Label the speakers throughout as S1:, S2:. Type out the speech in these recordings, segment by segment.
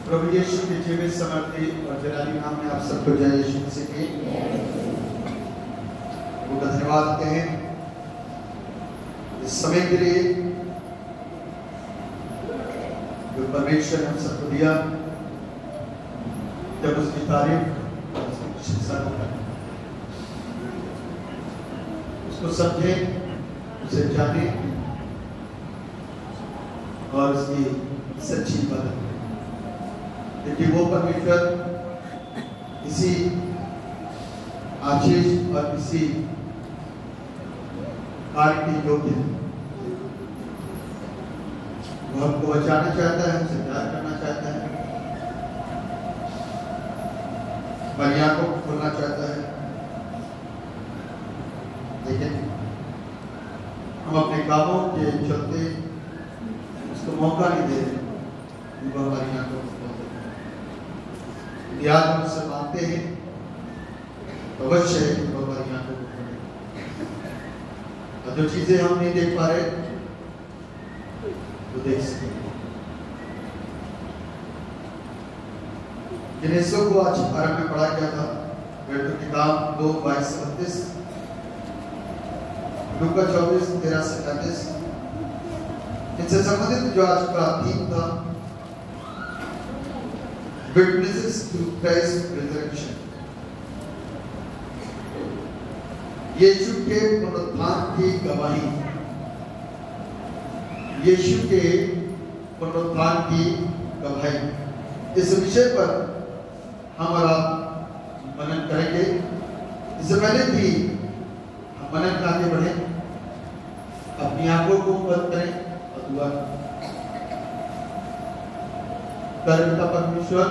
S1: प्रभु यीशु के जीवित समर्थी और जलाली नाम में आप सबको जय यीशु मसीह की वो धन्यवाद देते हैं इस समय के लिए जो परमेश्वर ने हम सबको दिया। जब उसकी तारीफ उसकी प्रशंसा करें, उसको समझे, उसे जाने और उसकी सच्ची बात। देखिए वो परमेश्वर इसी आशीष और इसी कार्य के योग्य है। वो हमको बचाना चाहता है, हमसे प्यार करना चाहता है, हमारी आंखों को खोलना चाहता है, लेकिन हम अपने कामों के चलते उसको मौका नहीं दे रहे। वो हमारी आंखों को याद हम उससे मांगते हैं तो अवश्य वो हमारी आंखों को खोले और जो चीजें हम नहीं देख पा रहे वो देख सके। जिन हिस्सों को आज आरंभ में पढ़ा गया था, गणित की किताब 2:22-32, लूका 24:13-35, इनसे संबंधित जो आज का थीम था, Witnesses to Christ's resurrection, यीशु के पुनरुत्थान की गवाही, यीशु के पुनरुत्थान की गवाही। इस विषय पर हम और आप मनन करेंगे। इससे पहले भी हम मनन में आगे बढ़े, अपनी आंखों को बंद करें और दुआ पिता परमेश्वर,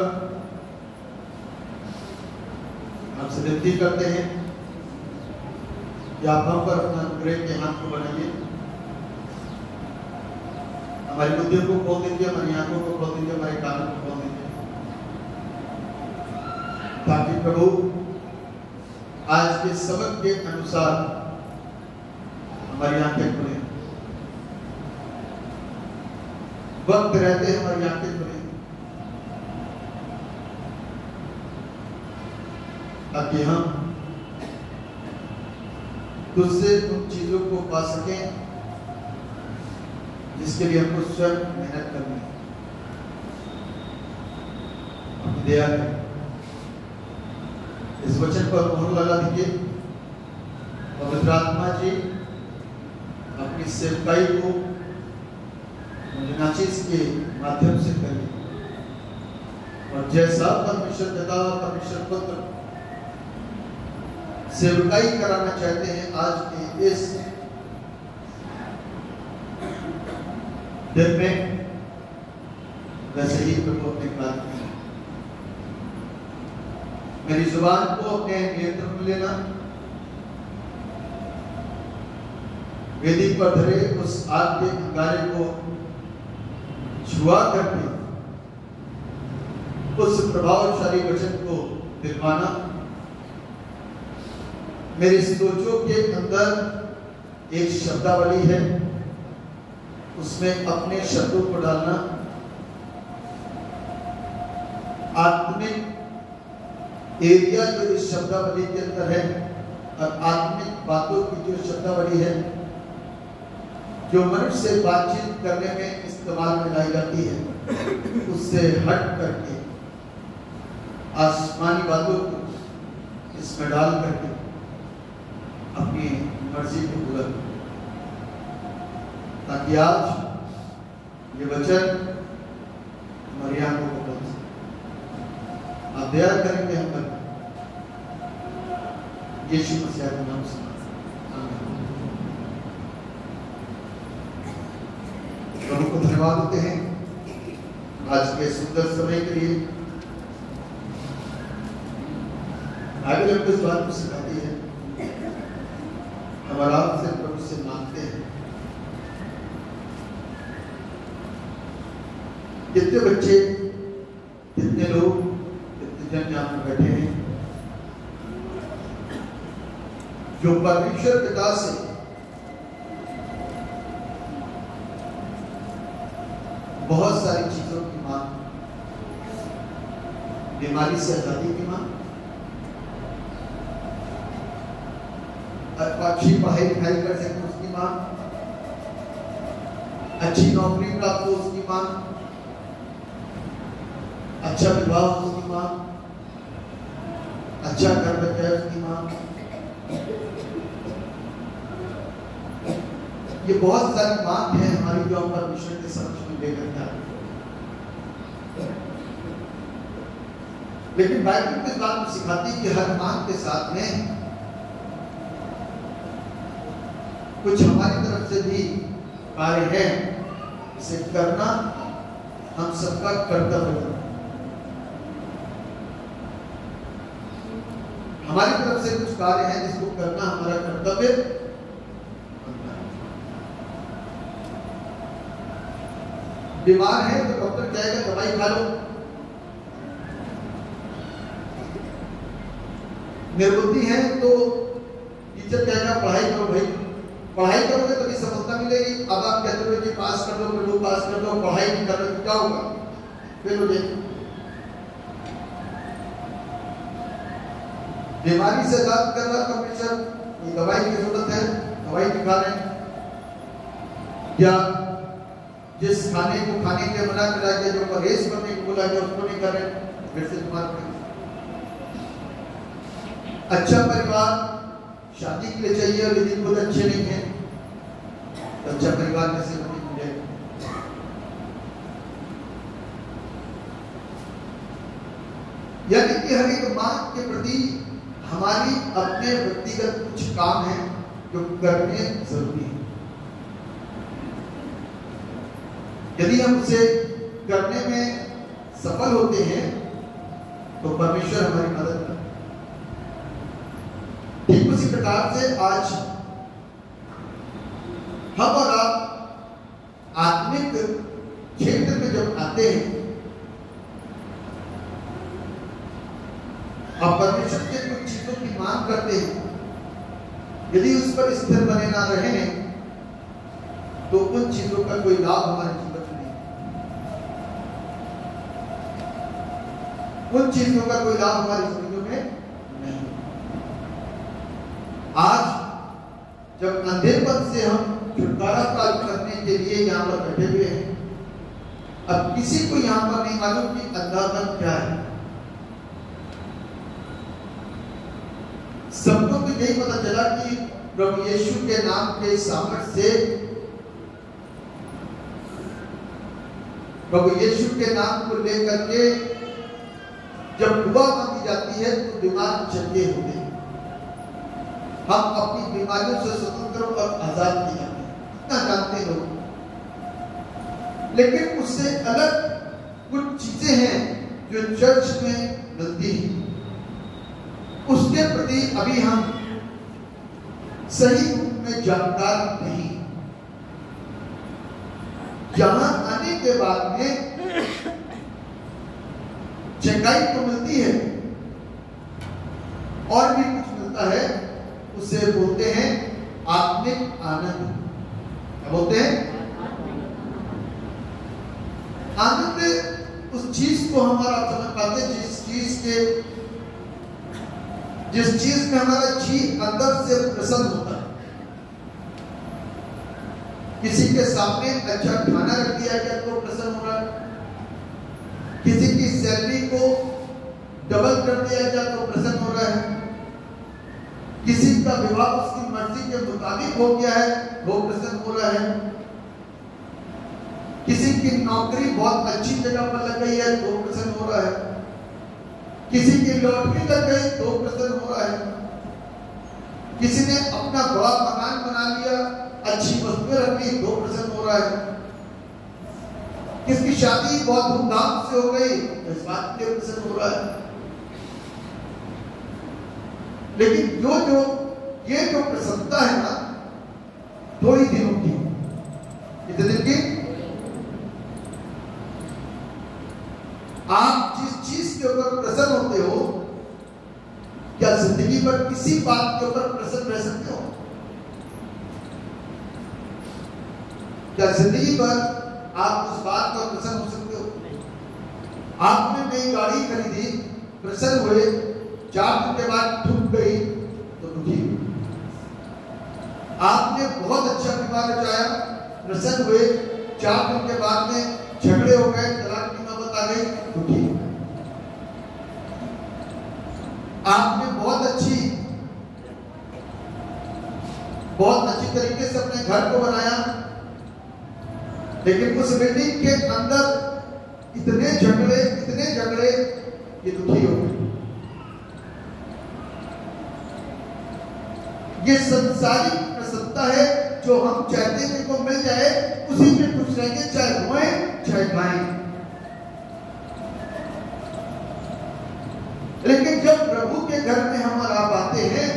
S1: आपसे विनती करते हैं कि आप हम पर अपना अनुग्रह के हाथ को बनाइए, हमारी बुद्धियों को खोल दीजिए, हमारी आंखों को खोल दीजिए, हमारे कानों को खोल दीजिए, ताकि प्रभु आज के सबक के अनुसार हमारी आंखें खुले, वक्त रहते हमारी आंखें खुले, ताकि हम तुझसे उन चीजों को पा सकें जिसके लिए हमको स्वयं मेहनत करनी है। अपनी दया करें, इस वचन पर मोहर लगा दीजिए। पवित्र आत्मा जी अपनी सेवकाई को नाचीज के माध्यम से करें और जैसा परमेश्वर पिता परमेश्वर पुत्र सेवकाई कराना चाहते हैं आज के इस दिन में, वैसे ही प्रभु अपने कार्य करें। मेरी जुबान को अपने नियंत्रण में लेना, वेदी पर धरे उस आग के अंगारे को छुआ करके उस प्रभावशाली वचन को दिलवाना, मेरी सोचों के अंदर एक शब्दावली है, उसमें अपने शब्दों को डालना, आत्मिक एरिया जो इस शब्दावली के अंदर है और आत्मिक बातों की जो शब्दावली है जो मनुष्य से बातचीत करने में इस्तेमाल में लाई जाती है, उससे हट करके आसमानी बातों को इसमें डाल करके अपनी मर्जी को पूरा करें, ताकि आज ये वचन हमारी आंखों को खोल सके। आप दया करेंगे हम पर, यीशु मसीह के नाम से आमीन। प्रभु को धन्यवाद देते हैं आज के सुंदर समय के लिए। बाइबल हमको इस बात को सिखाती है, हम आराम से प्रभु से मांगते हैं। कितने बच्चे, कितने लोग, कितने जन यहाँ पर बैठे हैं जो परमेश्वर पिता से बहुत सारी चीजों की मांग बीमारी से आजादी की मांग, अच्छी पढ़ाई लिखाई कर सके उसकी मांग, अच्छी नौकरी प्राप्त हो उसकी मांग, अच्छा विवाह हो उसकी मांग, अच्छा घर बन जाए उसकी मांग। ये बहुत सारी मांग है हमारी जो हम परमेश्वर के समक्ष में लेकर के आते हैं। लेकिन बाइबल इस बात को सिखाती है कि हर मांग के साथ में कुछ हमारी तरफ से भी कार्य है, इसे करना हम सबका कर्तव्य है। हमारी तरफ से कुछ कार्य है जिसको करना हमारा कर्तव्य बनता है। बीमार है तो डॉक्टर कहेगा दवाई खा लो, निर्बुद्धि है तो टीचर कहेगा पढ़ाई करो भाई, पढ़ाई करोगे तभी सफलता मिलेगी। अब आप कहते हो कि पास कर दो, फिर पास कर दो, पढ़ाई नहीं कर रहे तो क्या होगा? फेल हो जाएगी। बीमारी से दर्द कर रहा परमेश्वर, दवाई की जरूरत है, दवाई भी खा रहे हैं, या जिस खाने को खाने के मना करा गया, जो परहेज करने को बोला गया उसको नहीं कर रहे, फिर से बीमार पड़े। अच्छा परिवार शादी के लिए चाहिए और यदि खुद अच्छे नहीं है तो अच्छा परिवार कैसे बनेगा? यानी कि हर एक मांग के प्रति हमारी अपने व्यक्तिगत कुछ काम है जो करने जरूरी है। यदि हम उसे करने में सफल होते हैं तो परमेश्वर हमारी मदद करता है। ठीक उसी प्रकार से आज हम और आप आत्मिक क्षेत्र में जब आते हैं और परमेश्वर के कुछ चीजों की मांग करते हैं, यदि उस पर स्थिर बने ना रहे तो उन चीजों का कोई लाभ हमारे जीवन में नहीं, उन चीजों का कोई लाभ हमारी जिंदगी में नहीं। आज जब अंधेरपन से हम छुटकारा प्राप्त करने के लिए यहाँ पर बैठे हुए हैं, अब किसी को यहाँ पर नहीं मालूम कि अंधापन क्या है। सबको तो यही पता चला कि प्रभु यीशु के नाम के सामर्थ्य से, प्रभु यीशु के नाम को लेकर के जब दुआ मांगी जाती है तो बीमार चंगे होते हैं। हम अपनी बीमारियों से स्वतंत्र और आजाद नहीं जाते, इतना जानते लोग। लेकिन उससे अलग कुछ चीजें हैं जो चर्च में मिलती हैं, उसके प्रति अभी हम सही रूप में जानकार नहीं। यहां आने के बाद में चंगाई तो मिलती है और भी कुछ मिलता है, उसे बोलते हैं आत्मिक आनंद। क्या बोलते हैं? आनंद उस चीज को हमारा समझ पाते हैं जिस चीज में हमारा जी अंदर से प्रसन्न होता है। किसी के सामने अच्छा खाना रख दिया गया तो प्रसन्न हो रहा है, किसी की सैलरी को डबल कर दिया गया तो प्रसन्न हो रहा है, किसी का विवाह उसकी मर्जी के मुताबिक हो गया है वो प्रसन्न हो रहा है, किसी की नौकरी बहुत अच्छी जगह पर लग गई है तो प्रसन्न हो रहा है, किसी की लॉटरी लग गई तो प्रसन्न हो रहा है, किसी ने अपना बड़ा मकान बना लिया, अच्छी वस्तुएं रख ली तो प्रसन्न हो रहा है, किसकी शादी बहुत धूमधाम से हो गई इस बात के प्रसन्न हो रहा है। लेकिन ये जो प्रसन्नता है ना, थोड़ी दिनों की, कितने दिन की? आप जिस चीज के ऊपर प्रसन्न होते हो, क्या जिंदगी पर किसी बात के ऊपर प्रसन्न रह सकते हो? क्या जिंदगी पर आप उस बात पर प्रसन्न हो सकते हो? आपने नई गाड़ी खरीदी प्रसन्न हुए, 4 दिन के बाद ठुक गई तो दुखी हुए। आपने बहुत अच्छा विवाह रचाया, प्रसन्न हुए, 4 दिन के बाद में झगड़े हो गए, तलाक की नौबत आ गई, दुखी हुए। आपने बहुत अच्छी तरीके से अपने घर को बनाया, लेकिन उस बिल्डिंग के अंदर इतने झगड़े ये दुखी हो गए। ये संसारिक प्रसन्नता है जो हम चाहते हैं को मिल जाए, उसी में खुश रहेंगे, चाहे रोएं चाहे गाएं। लेकिन जब प्रभु के घर में हम आप आते हैं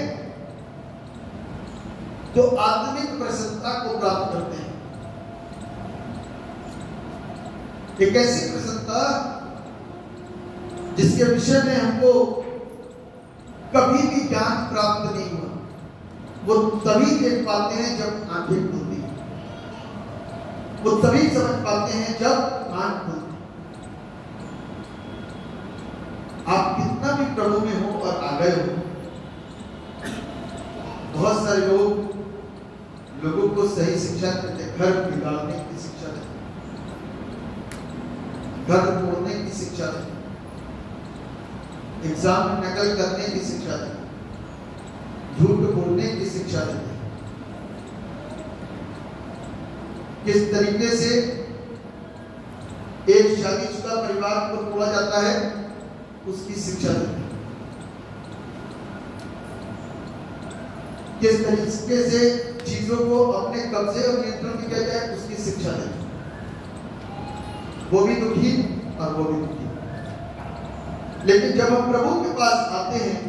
S1: तो आत्मिक प्रसन्नता को प्राप्त करते हैं। एक ऐसी प्रसन्नता जिसके विषय में हमको कभी भी ज्ञान प्राप्त नहीं हुआ, वो तभी देख पाते हैं जब आंखें खुलती हैं, वो तभी समझ पाते हैं जब कान खुलते हैं। आप कितना भी प्रभु में हो और आ गए हो, बहुत सारे लोगों को सही शिक्षा देते, घर बिगाड़ने की शिक्षा देते, घर तोड़ने की शिक्षा देते, एग्जाम में नकल करने की शिक्षा देते, झूठ बोलने की शिक्षा देते, किस तरीके से एक शादीशुदा परिवार को तोड़ा जाता है उसकी शिक्षा देते, किस तरीके से चीजों को अपने कब्जे और नियंत्रण में किया जाए उसकी शिक्षा देते। वो भी दुखी और वो भी दुखी। लेकिन जब हम प्रभु के पास आते हैं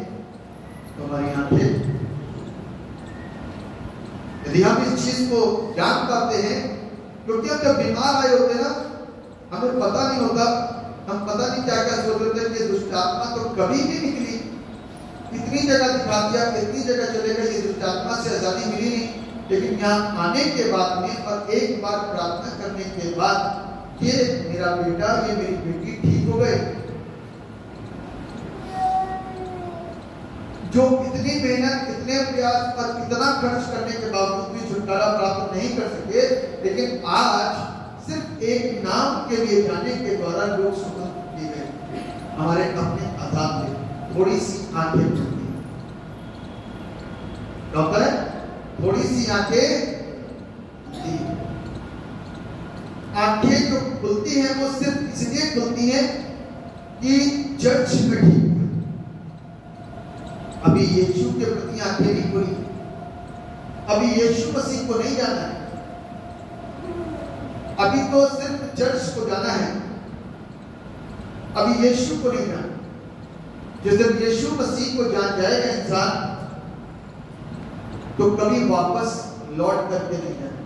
S1: तो हमारी आंखें, यदि हम इस चीज को जान पाते हैं, क्योंकि हम जब बीमार आए होते हैं ना, हमें पता नहीं होता, हम पता नहीं क्या क्या सोच रहे थे कि दुष्ट आत्मा तो कभी भी निकली, इतनी जगह दिखा दिया, इतनी जगह चले गए, ये दुष्ट आत्मा से आजादी मिली नहीं। लेकिन यहाँ आने के बाद में और एक बार प्रार्थना करने के बाद ये मेरा बेटा, ये मेरी बेटी ठीक हो गए, जो इतनी मेहनत, इतने प्रयास और इतना खर्च करने के बावजूद भी छुटकारा प्राप्त नहीं कर सके, लेकिन आज सिर्फ एक नाम के लिए जाने के द्वारा लोग स्वतंत्र किए गए। हमारे अपने आधार में थोड़ी सी आंखें खुलती हैं, डॉक्टर थोड़ी सी आंखें खुलती हैं। आंखें जो खुलती हैं वो सिर्फ इसलिए खुलती हैं कि चर्च में ठीक है। अभी यीशु के प्रति आंखें नहीं खुली, अभी यीशु मसीह को नहीं जाना है, अभी तो सिर्फ चर्च को जाना है, अभी यीशु को नहीं जाना। जिस दिन यीशु मसीह को जान जाएगा इंसान, तो कभी वापस लौट करके नहीं जाएगा,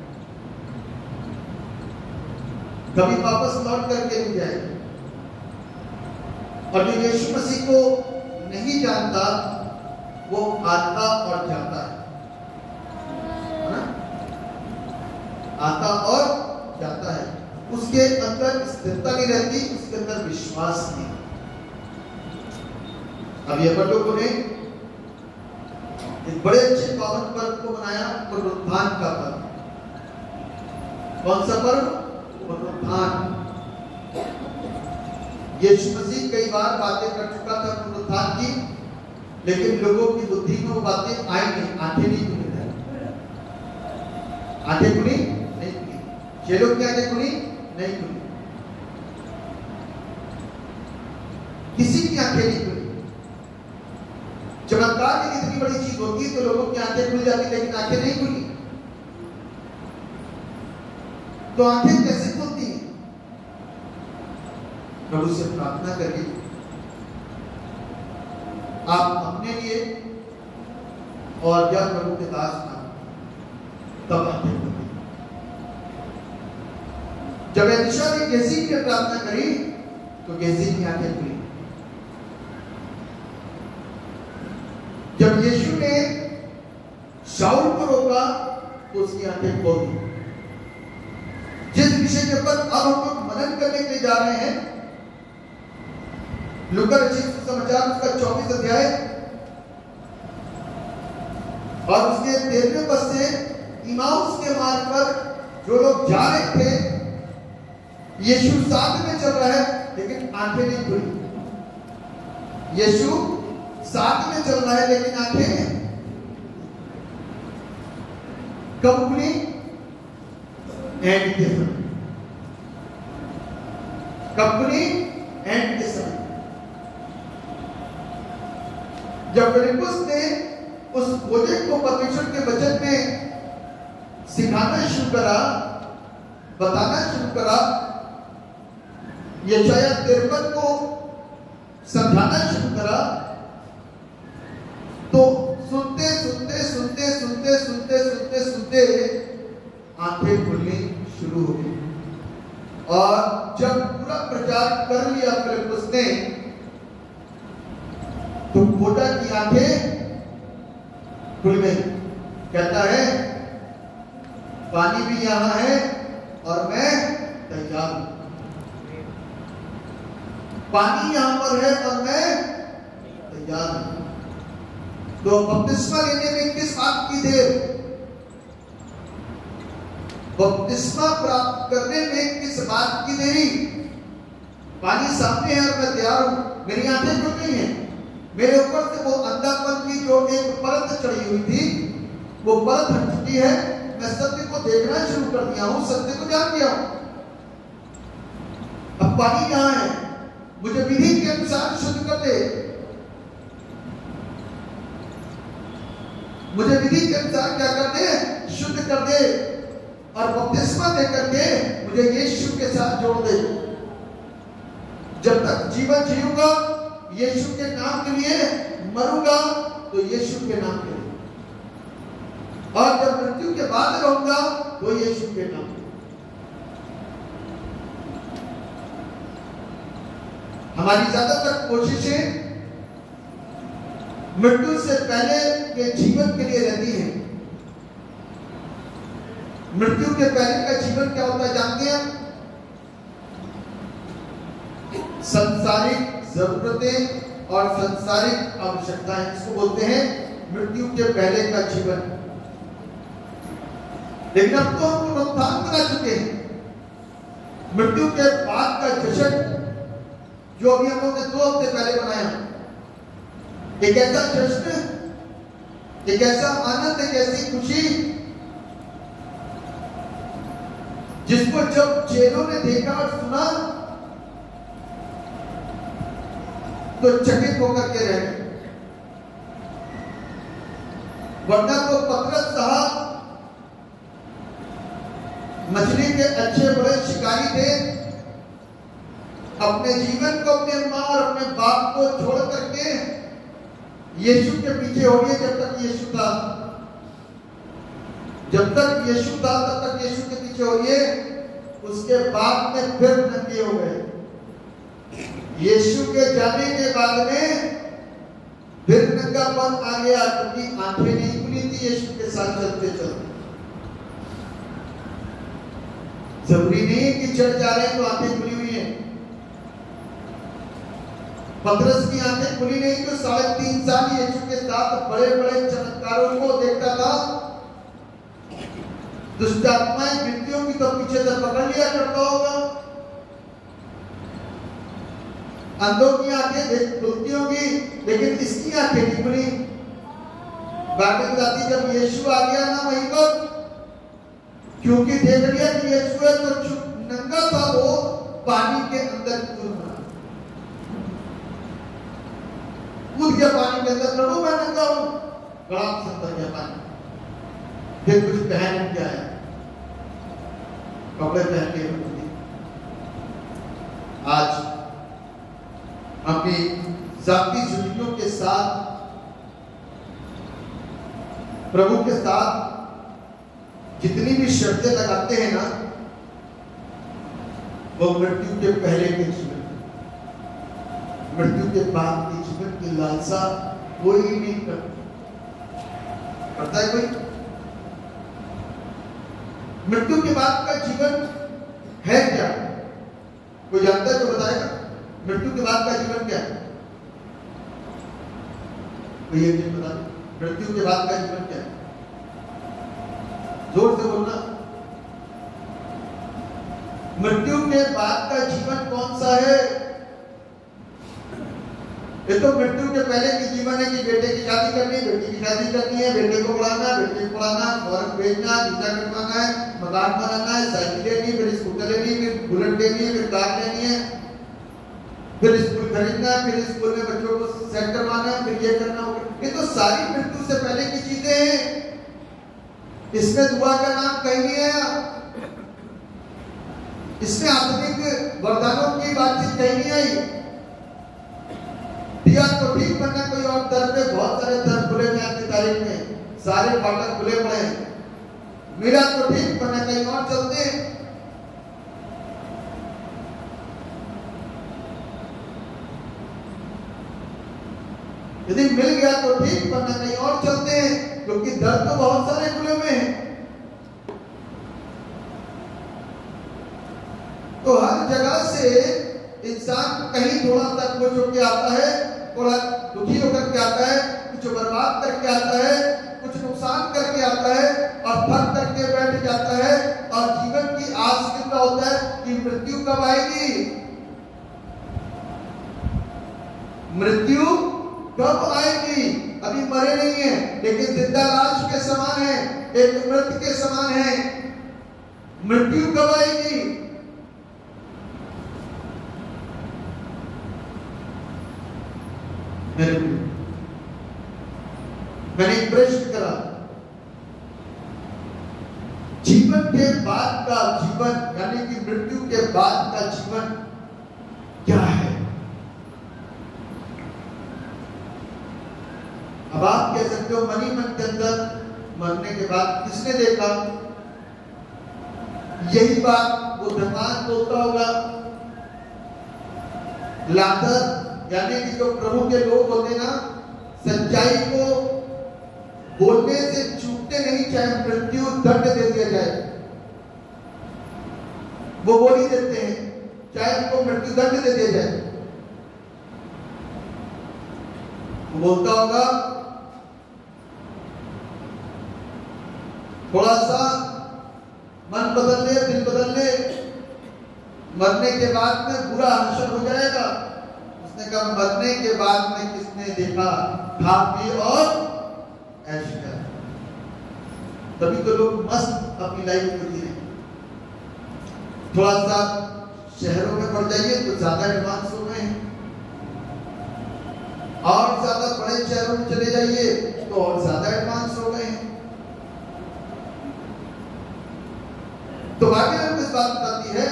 S1: कभी वापस लौट करके नहीं जाएगा। और जो यीशु मसीह को नहीं जानता वो आता और जाता है ना? आता और जाता है, उसके अंदर स्थिरता नहीं रहती, उसके अंदर विश्वास नहीं। अब ये लोगों ने एक बड़े अच्छे पावन पर्व को मनाया, पुनरुत्थान का पर्व। कौन सा पर्व? पुनरुत्थान। यीशु मसीह कई बार बातें कर चुका था पुनरुत्थान की, लेकिन लोगों की बुद्धि में वो बातें आई नहीं, आंखें नहीं खुली। आंखें खुली नहीं खुली, चेलों की आंखें खुली नहीं खुली, किसी की आंखें नहीं खुली। चमत्कार की इतनी बड़ी चीज होती तो लोगों की आंखें खुल जाती, लेकिन आंखें नहीं खुली। तो आंखें कैसे खुलती हैं? प्रभु से प्रार्थना करके, आप अपने लिए और या प्रभु के दास ना, तब आंखें खुलती। जब एलिशा ने गेहजी की प्रार्थना करी तो गेहजी की आंखें खुली। जब यीशु ने शाऊल को रोका तो उसकी आंखें खोल दी। जिस विषय के ऊपर अब हम लोग मनन करने के लिए जा रहे हैं, लूका रचित सुसमाचार उसका 24 अध्याय और उसके 13वें पद से, इमाउस के मार्ग पर जो लोग जा रहे थे, यीशु साथ में चल रहा है लेकिन आंखें नहीं खुली। यीशु साथ में चल रहा है लेकिन आंखें कब खुली? एंड के समय। कब खुली? एंड के समय। जब फिलिप्पुस ने उस प्रोजेक्ट को परमेश्वर के वचन में सिखाना शुरू करा, बताना शुरू करा, यशायाह 53 को समझाना शुरू करा, तो सुनते सुनते सुनते सुनते सुनते सुनते सुनते आंखें खुलनी शुरू हो गई। और जब पूरा प्रचार कर लिया फिलिप्पुस ने, तो पोटा की आंखें खुल गई। कहता है पानी भी यहां है और मैं तैयार हूं। पानी यहां पर है और मैं तैयार हूं। तो बपतिस्मा लेने में किस बात की देर? बपतिस्मा प्राप्त करने में किस बात की देरी? पानी सामने है और मैं तैयार हूं। मेरी आंखें खुल गई हैं। मेरे ऊपर से वो अंधापन की जो एक परत चढ़ी हुई थी, वो परत हट चुकी है। मैं सत्य को देखना शुरू कर दिया हूं, सत्य को जान गया हूं। अब पानी कहां है? मुझे विधि के अनुसार शुद्ध कर दे। मुझे विधि के अनुसार क्या कर दे? शुद्ध कर दे। और बपतिस्मा देकर के मुझे यीशु के साथ जोड़ दे। जब तक जीवन जीऊंगा यीशु के नाम के लिए, मरूंगा तो यीशु के नाम के लिए, और जब मृत्यु के बाद रहूंगा तो यीशु के नाम के लिए। हमारी ज्यादातर कोशिशें मृत्यु से पहले के जीवन के लिए रहती हैं। मृत्यु के पहले का जीवन क्या होता है जानते हैं? संसारिक जरूरतें और संसारिक आवश्यकताएं, इसको बोलते हैं मृत्यु के पहले का जीवन। लेकिन अब तो हम पुनरुत्थान करा चुके हैं। मृत्यु के बाद का जश्न जो अभी हम लोगों ने 2 हफ्ते पहले बनाया, एक ऐसा जश्न, एक ऐसा आनंद, एक ऐसी खुशी जिसको जब चेलों ने देखा और सुना तो चकित होकर के रह गए। वरना तो पतरस साहब मछली के अच्छे बड़े शिकारी थे, अपने जीवन को, अपने मां और अपने बाप को छोड़ करके यीशु के पीछे हो गए। जब तक यीशु था, जब तक यीशु था तब तक यीशु के पीछे हो गए। उसके बाद में फिर नंगे हो गए। यीशु के जाने के बाद में फिर नंगापन आ गया, क्योंकि आंखें नहीं खुली थी यीशु के साथ चलते चलते। जरूरी नहीं कि चढ़ जा रहे हैं तो आंखें खुली हुई हैं। पतरस की आंखें खुली नहीं तो 3.5 साल यीशु के साथ बड़े बड़े चमत्कारों को देखता था। दुष्ट आत्माएं गिनती होगी तो पीछे से पकड़ लिया करता होगा। अंधों की आंखें खुलती होगी, लेकिन इसकी आंखें नहीं खुली। बाइबल बताती जब यीशु आ गया ना वहीं पर, क्योंकि देख लिया कि यीशु है तो नंगा था, वो पानी के अंदर कूद गया। पानी के अंदर, प्रभु मैं नंगा हूं, गड़ाम से अंदर गया पानी। फिर कुछ पहन के आया, कपड़े पहन के। आज अपनी जाती जिंदगियों के साथ, प्रभु के साथ जितनी भी शर्तें लगाते हैं ना, वो मृत्यु के पहले के जीवन, मृत्यु के बाद के जीवन की लालसा कोई नहीं करता है। कोई मृत्यु के बाद का जीवन है क्या? कोई जानता है तो बताएगा। मृत्यु के बाद का जीवन क्या है? कोई एक चीज बता, मृत्यु के बाद का जीवन क्या है? जोर से बोलना। मृत्यु के बाद का जीवन कौन सा है? ये तो मृत्यु के पहले की जीवन है कि बेटे की शादी करनी, बेटी की शादी करनी है, बेटे को पढ़ाना, बेटे को पढ़ाना, फॉरेन भेजना, वीजा कटवाना है, मकान बनाना है, साइकिल लेनी, फिर स्कूटर लेनी, फिर बुलेट लेनी है, फिर कार लेनी है, फिर स्कूल खरीदना है, फिर स्कूल में बच्चों को सेट करवाना है, फिर ये करना होगा। ये तो सारी मृत्यु से पहले की चीजें हैं। इसमें दुआ का नाम कहीं नहीं आया, इसमें आत्मिक वरदानों की बातचीत कहीं नहीं आई। दिया तो ठीक बनना, कोई और दर पे बहुत सारे दर खुले हैं आज की तारीख में, सारे फाटक खुले पड़े हैं। मेरा तो ठीक बनना, कहीं और चलते हैं। यदि मिल गया तो ठीक, बनना कहीं और चलते हैं, क्योंकि दर तो बहुत सारे खुले हुए हैं। तो हर जगह से इंसान कहीं थोड़ा सा खुश होकर आता है, थोड़ा दुखी होकर के आता है, कुछ बर्बाद करके आता है, कुछ नुकसान करके आता है और थक करके बैठ जाता है। और जीवन की आस कितना होता है कि मृत्यु कब आएगी, मृत्यु कब आएगी। अभी मरे नहीं है, लेकिन जिंदा लाश के समान है, एक मृत के समान है। मृत्यु कब आएगी? मैंने एक प्रश्न करा, जीवन के बाद का जीवन, यानी कि मृत्यु के बाद का जीवन क्या है? अब आप कह सकते हो मनी मन के अंदर मरने के बाद किसने देखा? यही बात वो धर्मान बोलता होगा। लादर यानी कि जो प्रभु के लोग होते ना, सच्चाई को बोलने से चूकते नहीं, चाहे मृत्यु दंड दे दिया जाए, वो बोल ही देते हैं, चाहे उनको मृत्यु दंड दे दिया जाए। वो बोलता होगा थोड़ा सा मन बदल ले, दिल बदल ले, मरने के बाद में बुरा हर्षण हो जाएगा। उसने कहा मरने के बाद में किसने देखा खा पी और ऐश कर। तभी तो लोग मस्त अपनी लाइफ को जी रहे। थोड़ा सा शहरों में बढ़ जाइए तो ज्यादा एडवांस हो गए हैं, और ज्यादा बड़े शहरों में चले जाइए तो और ज्यादा एडवांस हो गए हैं। तो बाइबल इस बात बताती है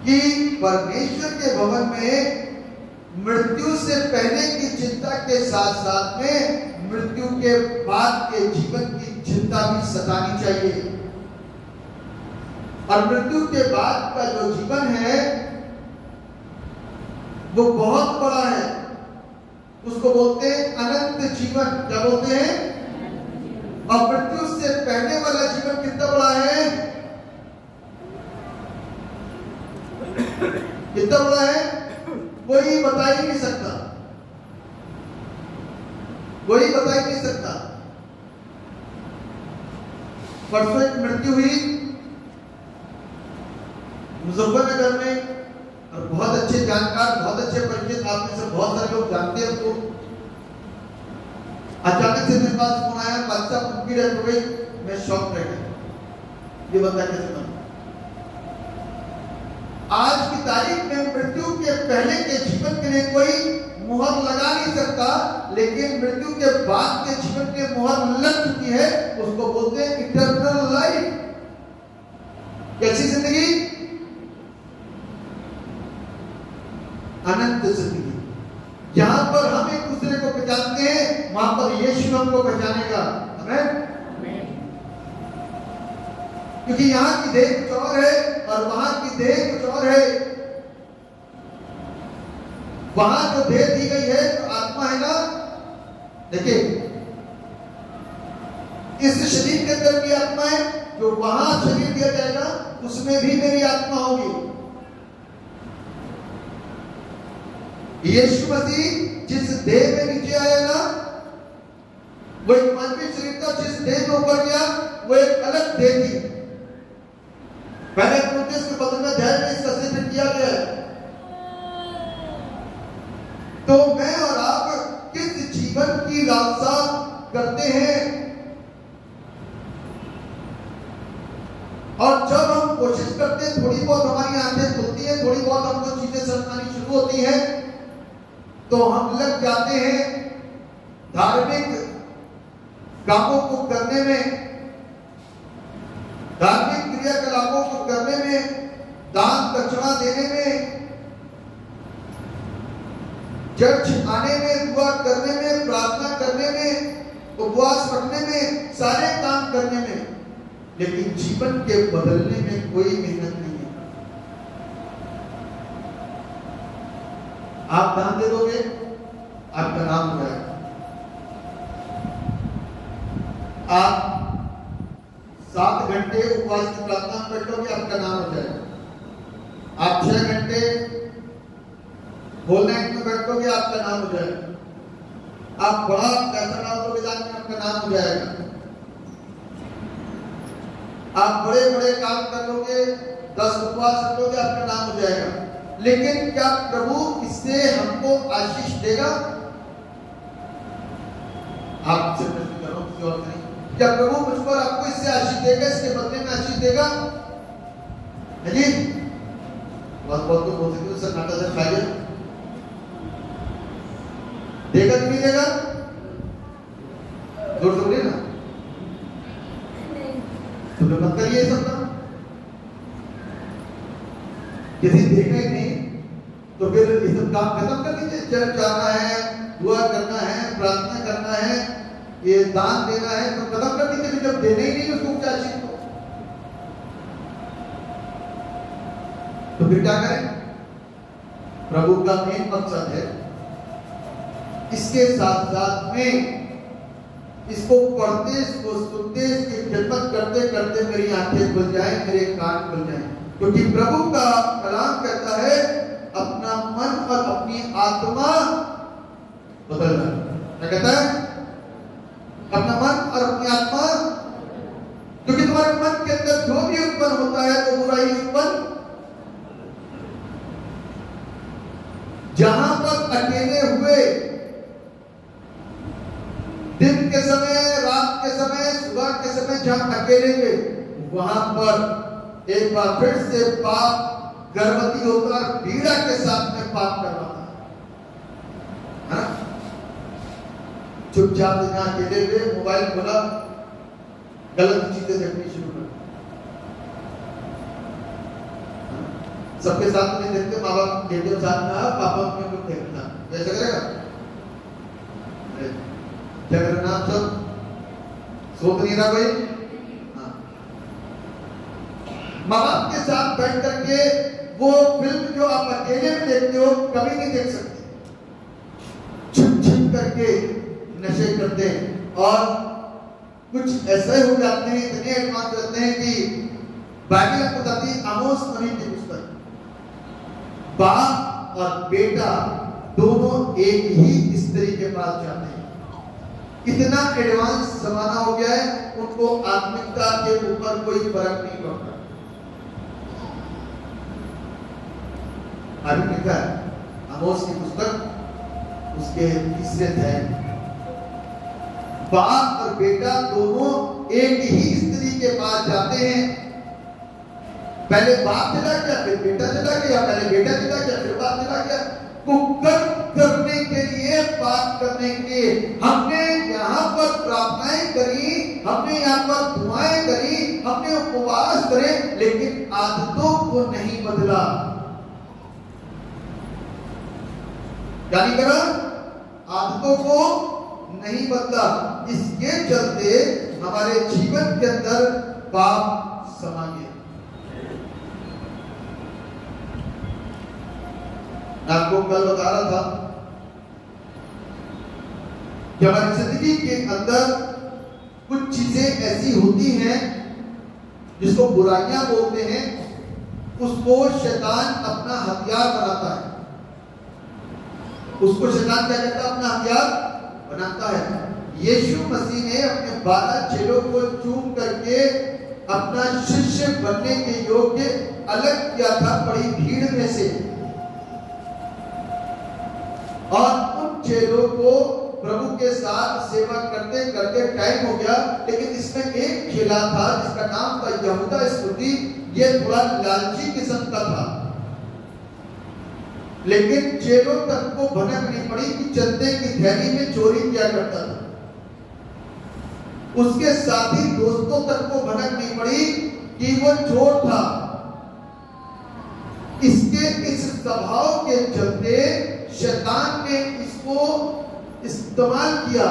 S1: कि परमेश्वर के भवन में मृत्यु से पहले की चिंता के साथ साथ में मृत्यु के बाद के जीवन की चिंता भी सतानी चाहिए। और मृत्यु के बाद का जो जीवन है वो बहुत बड़ा है, उसको बोलते हैं अनंत जीवन। क्या बोलते हैं? और मृत्यु से पहले वाला जीवन कितना बड़ा है? कितना बड़ा है कोई बता ही नहीं सकता, कोई बता ही नहीं सकता। परसों एक मृत्यु हुई मुजफ्फरनगर में, और बहुत अच्छे जानकार, बहुत अच्छे परिचित, आप में से बहुत सारे लोग जानते हैं उसको। अचानक से मेरे पास फोन आया, बादशाह उनकी डेथ हो गई। मैं शॉक रह गया, ये बंदा कैसे बना। आज की तारीख में मृत्यु के पहले के जीवन के लिए कोई मुहर लगा नहीं सकता, लेकिन मृत्यु के बाद के जीवन के मुहर लग चुकी है, उसको बोलते हैं इटर्नल लाइफ। कैसी जिंदगी? अनंत जिंदगी। जहां पर हम एक दूसरे को पहचानते हैं, वहां पर यीशु हमको पहचानेगा। आमीन। क्योंकि यहाँ की देह कुछ और है और वहां की देह कुछ और है। वहां जो देह दी गई है तो आत्मा है ना, देखिए इस शरीर के अंदर भी आत्मा है, जो वहां शरीर दिया जाएगा उसमें भी मेरी आत्मा होगी। यीशु मसीह जिस देह में नीचे आया ना, वो एक मानवीय शरीर था। जिस देह में ऊपर गया वो एक अलग देह थी। पहले कुरिन्थियों के 15वें अध्याय में इसका जिक्र किया गया है। तो मैं और आप किस जीवन की लालसा करते हैं? और जब हम कोशिश करते हैं, थोड़ी बहुत हमारी आंखें खुलती हैं, थोड़ी बहुत हमको चीजें समझ आनी शुरू होती हैं, तो हम लग जाते हैं धार्मिक कामों को करने में, धार्मिक क्रियाकलापों को करने में, दान दक्षिणा देने में, चर्च आने में, दुआ करने में, प्रार्थना करने में, उपवास रखने में, सारे काम करने में, लेकिन जीवन के बदलने में कोई मेहनत नहीं है। आप दान दे दोगे, आपका नाम हो जाएगा। आप 7 घंटे उपवास की प्रार्थना में बैठोगे, आपका नाम हो जाएगा। आप 6 घंटे होल नाइट में बैठोगे, आपका नाम हो जाएगा। आप बड़ा पैसा डालोगे दान में, आपका नाम हो जाएगा। आप बड़े बड़े काम कर लोगे, 10 उपवास कर लोगे, आपका नाम हो जाएगा। लेकिन क्या प्रभु इससे हमको आशीष देगा? आपसे प्रश्न करो, किसी और नहीं। क्या प्रभु मुझ पर आपको इससे आशीष देगा, इसके बदले में आशीष देगा? जी बहुत बहुत तो बोल सकते हो, सन्नाटा से खाइए, देगा कि नहीं देगा? जोर से बोलिए ना, तो मत करिए सब काम। यदि देगा ही नहीं तो फिर ये सब काम खत्म कर लीजिए। चर्च जाना है, दुआ करना है, प्रार्थना करना है, ये दान देना है, तो खत्म कर दीजिए। जब देना ही नहीं उसको क्या आशीष दो, तो फिर क्या करें? प्रभु का मेन मकसद है इसके साथ साथ में इसको पढ़ते, इसको सुनते, इसकी खिदमत करते करते मेरी आंखें खुल जाएं, मेरे कान खुल जाएं। क्योंकि प्रभु का कलाम कहता है अपना मन और अपनी आत्मा बदलना। क्या कहता है? अपना मन और अपनी आत्मा। क्योंकि तुम्हारे मन के अंदर जो भी उत्पन्न होता है तो बुराई उत्पन्न। जहां पर अकेले हुए दिन के समय, रात के समय, सुबह के समय जहां अकेले हुए, वहां पर एक बार फिर से पाप गर्भवती होकर पीड़ा के साथ में पाप करवाता है ना? चुपचाप जहां अकेले हुए, मोबाइल खोला, गलत चीजें देखनी शुरू कर। सबके साथ में देखते, माँ बाप देखते साथ में, पापा में कुछ देखना कैसे करेगा? क्या करना? आप सब सो तो नहीं रहा कोई? माँ बाप के साथ बैठ करके वो फिल्म जो आप अकेले में देखते हो कभी नहीं देख सकते। छुप छुप करके नशे करते हैं और कुछ ऐसे हो जाते हैं, इतने एडवांस रहते हैं कि बाइबल आपको बताती है, आमोस नबी की पुस्तक, बाप और बेटा दोनों एक ही स्त्री के पास जाते हैं। इतना एडवांस जमाना हो गया है, उनको आत्मिकता के ऊपर कोई फर्क नहीं पड़ता। अभी लिखा है आमोस की पुस्तक उसके 3 अध्याय, बाप और बेटा दोनों एक ही स्त्री के पास जाते हैं। पहले बाप चला गया, फिर बेटा चला गया, पहले बेटा चला गया, फिर बाप चला गया। कुकर करने के लिए, बात करने के लिए हमने यहाँ पर प्रार्थनाएं करी, हमने यहाँ पर दुआएं करी, हमने उपवास करे, लेकिन आदतों को नहीं बदला। क्या नहीं करा? आदतों को नहीं बदला। इसके चलते हमारे जीवन के अंदर पाप समा गया। आपको कल बता रहा था कि हमारी जिंदगी के अंदर कुछ चीजें ऐसी होती हैं जिसको बुराइयां बोलते हैं, उसको शैतान अपना हथियार बनाता है। उसको शैतान क्या करता है? अपना हथियार बनाता है। यीशु मसीह ने अपने 12 चेलों को चुन करके अपना शिष्य बनने के योग्य अलग किया था बड़ी भीड़ में से, और उन चेलों को प्रभु के साथ सेवा करते करते टाइम हो गया। लेकिन इसमें एक चेला था जिसका नाम था यहूदा इस्करियोती। ये थोड़ा लालची किस्म का था, लेकिन चेलों तक को भनक नहीं पड़ी कि चंदे की थैली में चोरी किया करता था। उसके साथी दोस्तों तक को भनक नहीं पड़ी कि वो चोर था। इसके इस स्वभाव के चलते शैतान ने इसको इस्तेमाल किया।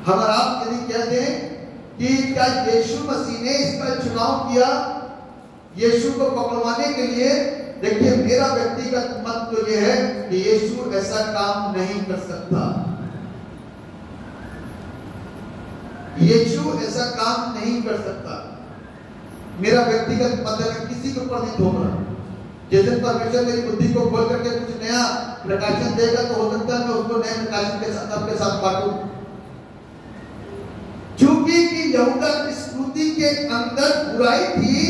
S1: हम और आप यदि कहते हैं कि क्या यीशु मसीह ने इसका चुनाव किया यीशु को पकड़वाने के लिए? देखिए, मेरा व्यक्तिगत मत तो यह है कि यीशु ऐसा काम नहीं कर सकता। यीशु ऐसा काम नहीं कर सकता। मेरा व्यक्तिगत मत है, मैं किसी के ऊपर नहीं थोप रहा। जिस दिन परमेश्वर मेरी बुद्धि को खोल करके कुछ नया प्रकाशन देगा तो हो सकता है मैं उसको नए प्रकाशन के साथ आपके साथ बांटूं। चूंकि कि यहूदा इस्करियोती के अंदर बुराई थी,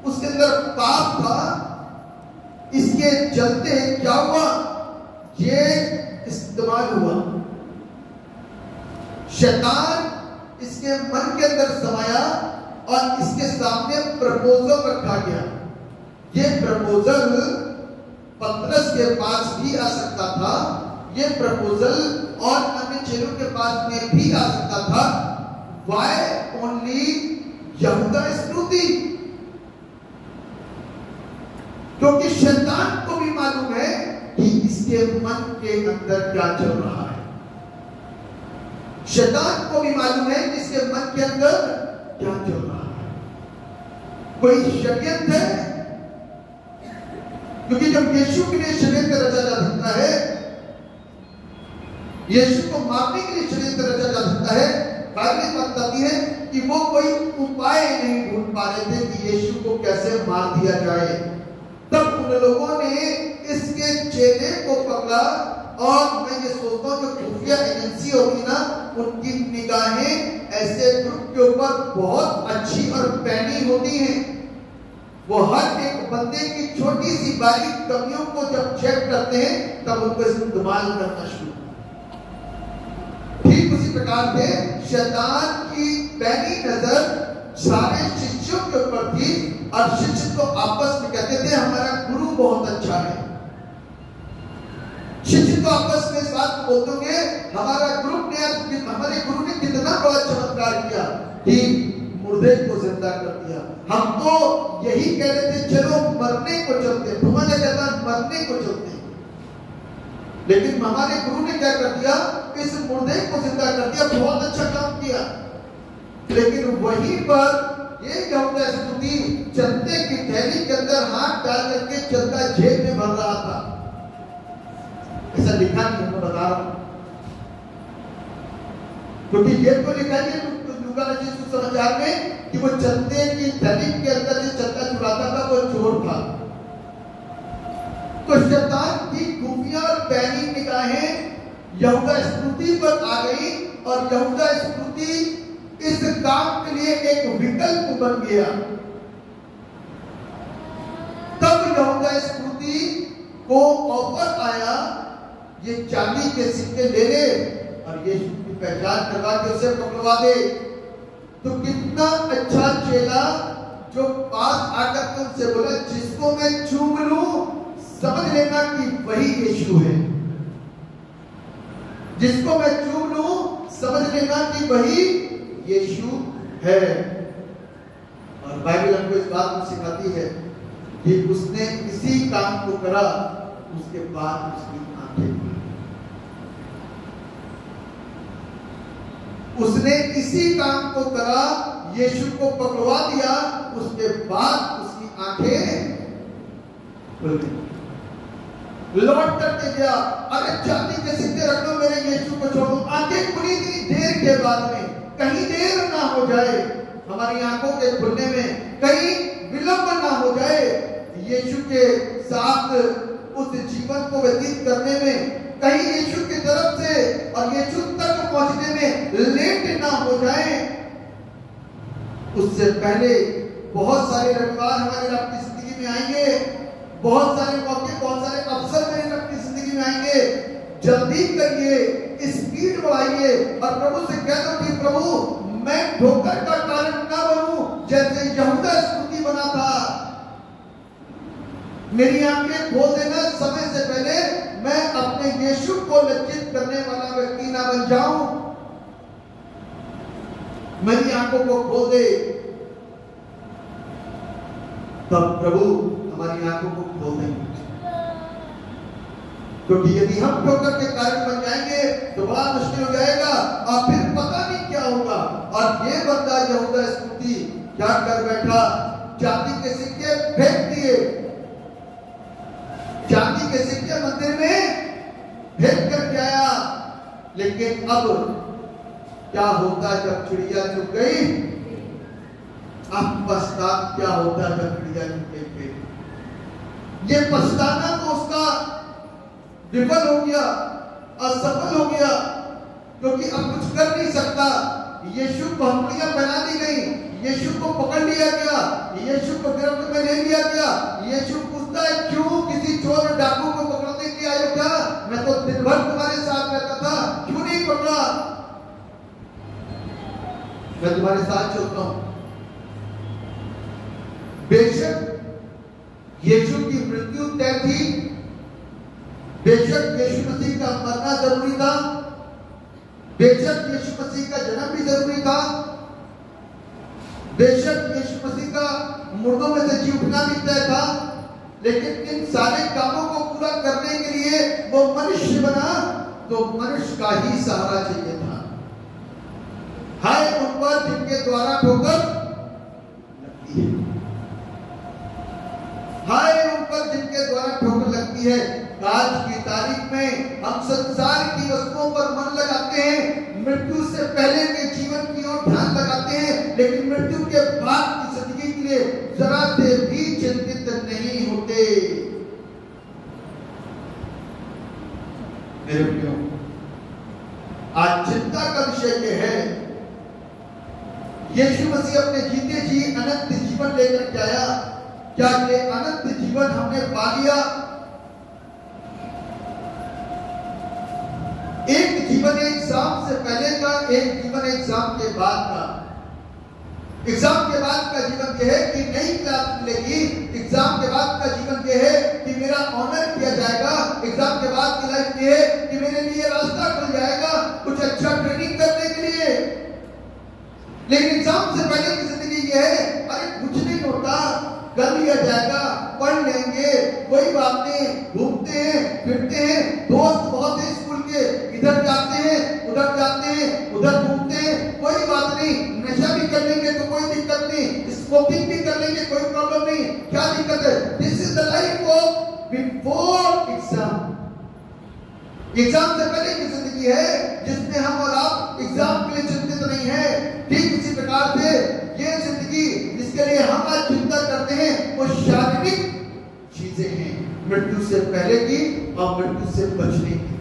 S1: उसके अंदर पाप था, इसके चलते क्या हुआ? ये इस्तेमाल हुआ। शैतान इसके मन के अंदर समाया और इसके सामने प्रपोजल रखा गया। ये प्रपोजल पतरस के पास भी आ सकता था, ये प्रपोजल और अन्य चेलों के पास में भी आ सकता था। Why only यहूदा इस्करियोती? क्योंकि शैतान को भी मालूम है कि इसके मन के अंदर क्या चल रहा है। शैतान को भी मालूम है कि इसके मन के अंदर क्या चल रहा है। कोई षड्यंत्र है, क्योंकि जब यीशु के लिए षड्यंत्र रचा जा सकता है, यीशु को मारने के लिए षड्यंत्र रचा जा सकता है, बाइबल बताती है कि वो कोई उपाय नहीं ढूंढ पा रहे थे कि यीशु को कैसे मार दिया जाए। तब उन लोगों ने इसके चेले को पकड़ा, और मैं ये सोचता हूं जो खुफिया एजेंसी होगी ना, उनकी निगाहें ऐसे ग्रुप के ऊपर बहुत अच्छी और पैनी होती हैं। वो हर एक बंदे की छोटी सी बारीक कमियों को जब चेक करते हैं तब उनको इस्तेमाल करना शुरू। ठीक उसी प्रकार से शैतान की पैनी नजर सारे शिष्यों के ऊपर थी, और शिष्य तो आपस में कहते थे हमारा गुरु बहुत अच्छा है। शिष्य तो आपस में इस बात को बोलते होंगे हमारे गुरु ने कितना बड़ा चमत्कार किया कि मुर्दे को जिंदा कर दिया। हम तो यही कह रहे थे चलो मरने को चलते, तुम्हारे कहता मरने को चलते, लेकिन हमारे गुरु ने क्या कर दिया? इस मुर्दे को जिंदा कर दिया। बहुत अच्छा काम किया। लेकिन वहीं पर ये यहूदा इस्करियोती चंदे की थैली के अंदर हाथ डाल करके चंदा जेब में भर रहा था। ऐसा लिखा नहीं, मैं बता रहा हूं, क्योंकि ये तो लिखा है लूका रचित सुसमाचार में कि वो चंदे की थैली के अंदर जो चंदा चुराता था वो चोर था। तो शैतान की खुफिया और पैनी निगाहें यहूदा इस्करियोती पर आ गई, और यहूदा इस्करियोती इस काम के लिए एक विकल्प बन गया। तब यहूदा इस्करियोती को ऑफर आया ये चांदी के सिक्के ले ले और यीशु की पहचान करवा के उसे पकड़वा दे। तो कितना अच्छा चेला जो पास आकर के उनसे बोला जिसको मैं चूम लूं समझ लेना कि वही यीशु है। जिसको मैं चूम लूं समझ लेना कि वही यीशु है। और बाइबल हमको इस बात को सिखाती है कि उसने इसी काम को करा, उसके बाद उसकी आंखें, उसने इसी काम को करा, यीशु को पकड़वा दिया, उसके बाद उसकी आंखें खुल गई। लौट करके गया, अरे चांदी के सिक्के रख दो, मेरे यीशु को छोड़ो। आंखें खुली इतनी देर के बाद में, कहीं देर ना हो जाए हमारी आंखों के खुलने में, कहीं विलंब ना हो जाए। यीशु के साथ उस जीवन को व्यतीत करने में कहीं यीशु की तरफ से और यीशु तक पहुंचने में लेट ना हो जाए, उससे पहले बहुत सारे रविवार हमारे अपनी जिंदगी में आएंगे, बहुत सारे मौके, बहुत सारे अवसर मेरे अपनी जिंदगी में आएंगे। जल्दी करिए, स्पीड बढ़ाइए और प्रभु से कह दो कि प्रभु मैं ठोकर का कारण ना बनूं जैसे यहूदा स्मृति बना था। मेरी आंखें खोल देना, समय से पहले मैं अपने यीशु को लज्जित करने वाला व्यक्ति ना बन जाऊं। मेरी आंखों को खोल दे, तब प्रभु हमारी आंखों को खोल देंगे। क्योंकि यदि हम ठोकर के कारण बन जाएंगे तो बड़ा मुश्किल हो जाएगा और फिर पता नहीं क्या होगा। और ये बंदा यहूदा स्मृति क्या कर बैठा, चांदी के सिक्के फेंक दिए, चांदी के सिक्के मंदिर में फेंक कर आया। लेकिन अब क्या होता जब चिड़िया चुग गई? अब पछतावा क्या होता जब चिड़िया चुग गई? ये पछताना तो उसका विफल हो गया, असफल हो गया, क्योंकि अब कुछ कर नहीं सकता। यीशु को हथकड़ियां पहना दी गई, यीशु को पकड़ लिया गया, यीशु को गिरफ्त में ले लिया गया। यीशु पूछता है क्यों किसी चोर डाकू को पकड़ने के लिए आए हो? क्या मैं तो दिन भर तुम्हारे साथ रहता था, क्यों नहीं पकड़ा? मैं तुम्हारे साथ चलता हूं। बेशक यीशु की मृत्यु तय थी, बेशक यीशु मसीह का मरना जरूरी था, बेशक यीशु मसीह का जन्म भी जरूरी था, बेशक यीशु मसीह का मुर्दों में से जी उठना भी तय था। लेकिन इन सारे कामों को पूरा करने के लिए वो मनुष्य बना, तो मनुष्य का ही सहारा चाहिए था। हाय उन पर जिनके द्वारा ठोकर लगती है, हाय उन पर जिनके द्वारा ठोकर लगती है। आज की तारीख में हम संसार की वस्तुओं पर मन लगाते हैं, मृत्यु से पहले के जीवन की ओर ध्यान लगाते हैं, लेकिन मृत्यु के बाद की जिंदगी के लिए जरा से भी चिंतित नहीं होते। मेरे प्रियो, आज चिंता का विषय यह है, यीशु मसीह अपने जीते जी अनंत जीवन लेकर के आया। क्या ये अनंत जीवन हमने पा लिया? एक जीवन एग्जाम से पहले का, एक जीवन एग्जाम के बाद का। एग्जाम के बाद का जीवन यह है कि नई क्लास मिलेगी, एग्जाम के बाद का जीवन यह है कि मेरा ऑनर किया जाएगा, एग्जाम के बाद की लाइफ यह है कि मेरे लिए रास्ता खुल जाएगा कुछ अच्छा ट्रेनिंग करने के लिए। लेकिन एग्जाम से पहले की जिंदगी यह है, अरे कुछ नहीं होता, कर लिया जाएगा, पढ़ लेंगे, कोई बात नहीं, घूमते हैं फिरते हैं, दोस्त बहुत है स्कूल के, इधर जाते हैं उधर जाते हैं, उधर घूमते हैं, कोई बात नहीं, नशा भी कर लेंगे तो कोई दिक्कत नहीं, स्मोकिंग भी कर लेंगे कोई प्रॉब्लम नहीं, क्या दिक्कत है? This is the life of before exam. Exam से पहले की जिंदगी है जिसमें हम और आप एग्जाम के लिए चिंतित नहीं है। ठीक इसी प्रकार से ये जिंदगी जिसके लिए हम आज चिंता करते हैं वो शारीरिक चीजें हैं, मृत्यु से पहले की और मृत्यु से बचने की।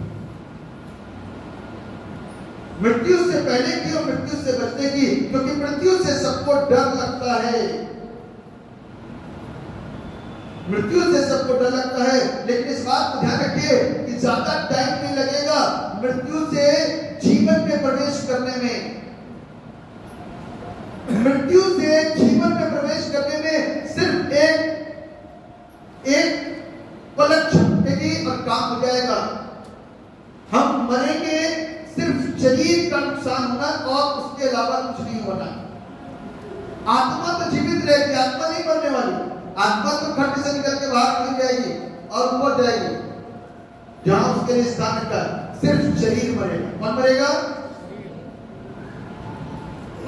S1: मृत्यु से पहले की और मृत्यु से बचने की, क्योंकि मृत्यु से सबको डर लगता है, मृत्यु से सबको डर लगता है। लेकिन इस बात को ध्यान रखिए कि ज्यादा टाइम नहीं लगेगा मृत्यु से जीवन में प्रवेश करने में। मृत्यु से जीवन में प्रवेश करने में सिर्फ एक पलक झपकेगी और काम हो जाएगा। हम मरेंगे, सिर्फ शरीर का नुकसान होना और उसके अलावा कुछ नहीं होना। आत्मा तो जीवित रहेगी, आत्मा नहीं मरने वाली। आत्मा तो खड्ड से निकल के बाहर निकल जाएगी और ऊपर जाएगी जहां उसके लिए स्थान रखा। सिर्फ शरीर मरेगा। कौन मरेगा?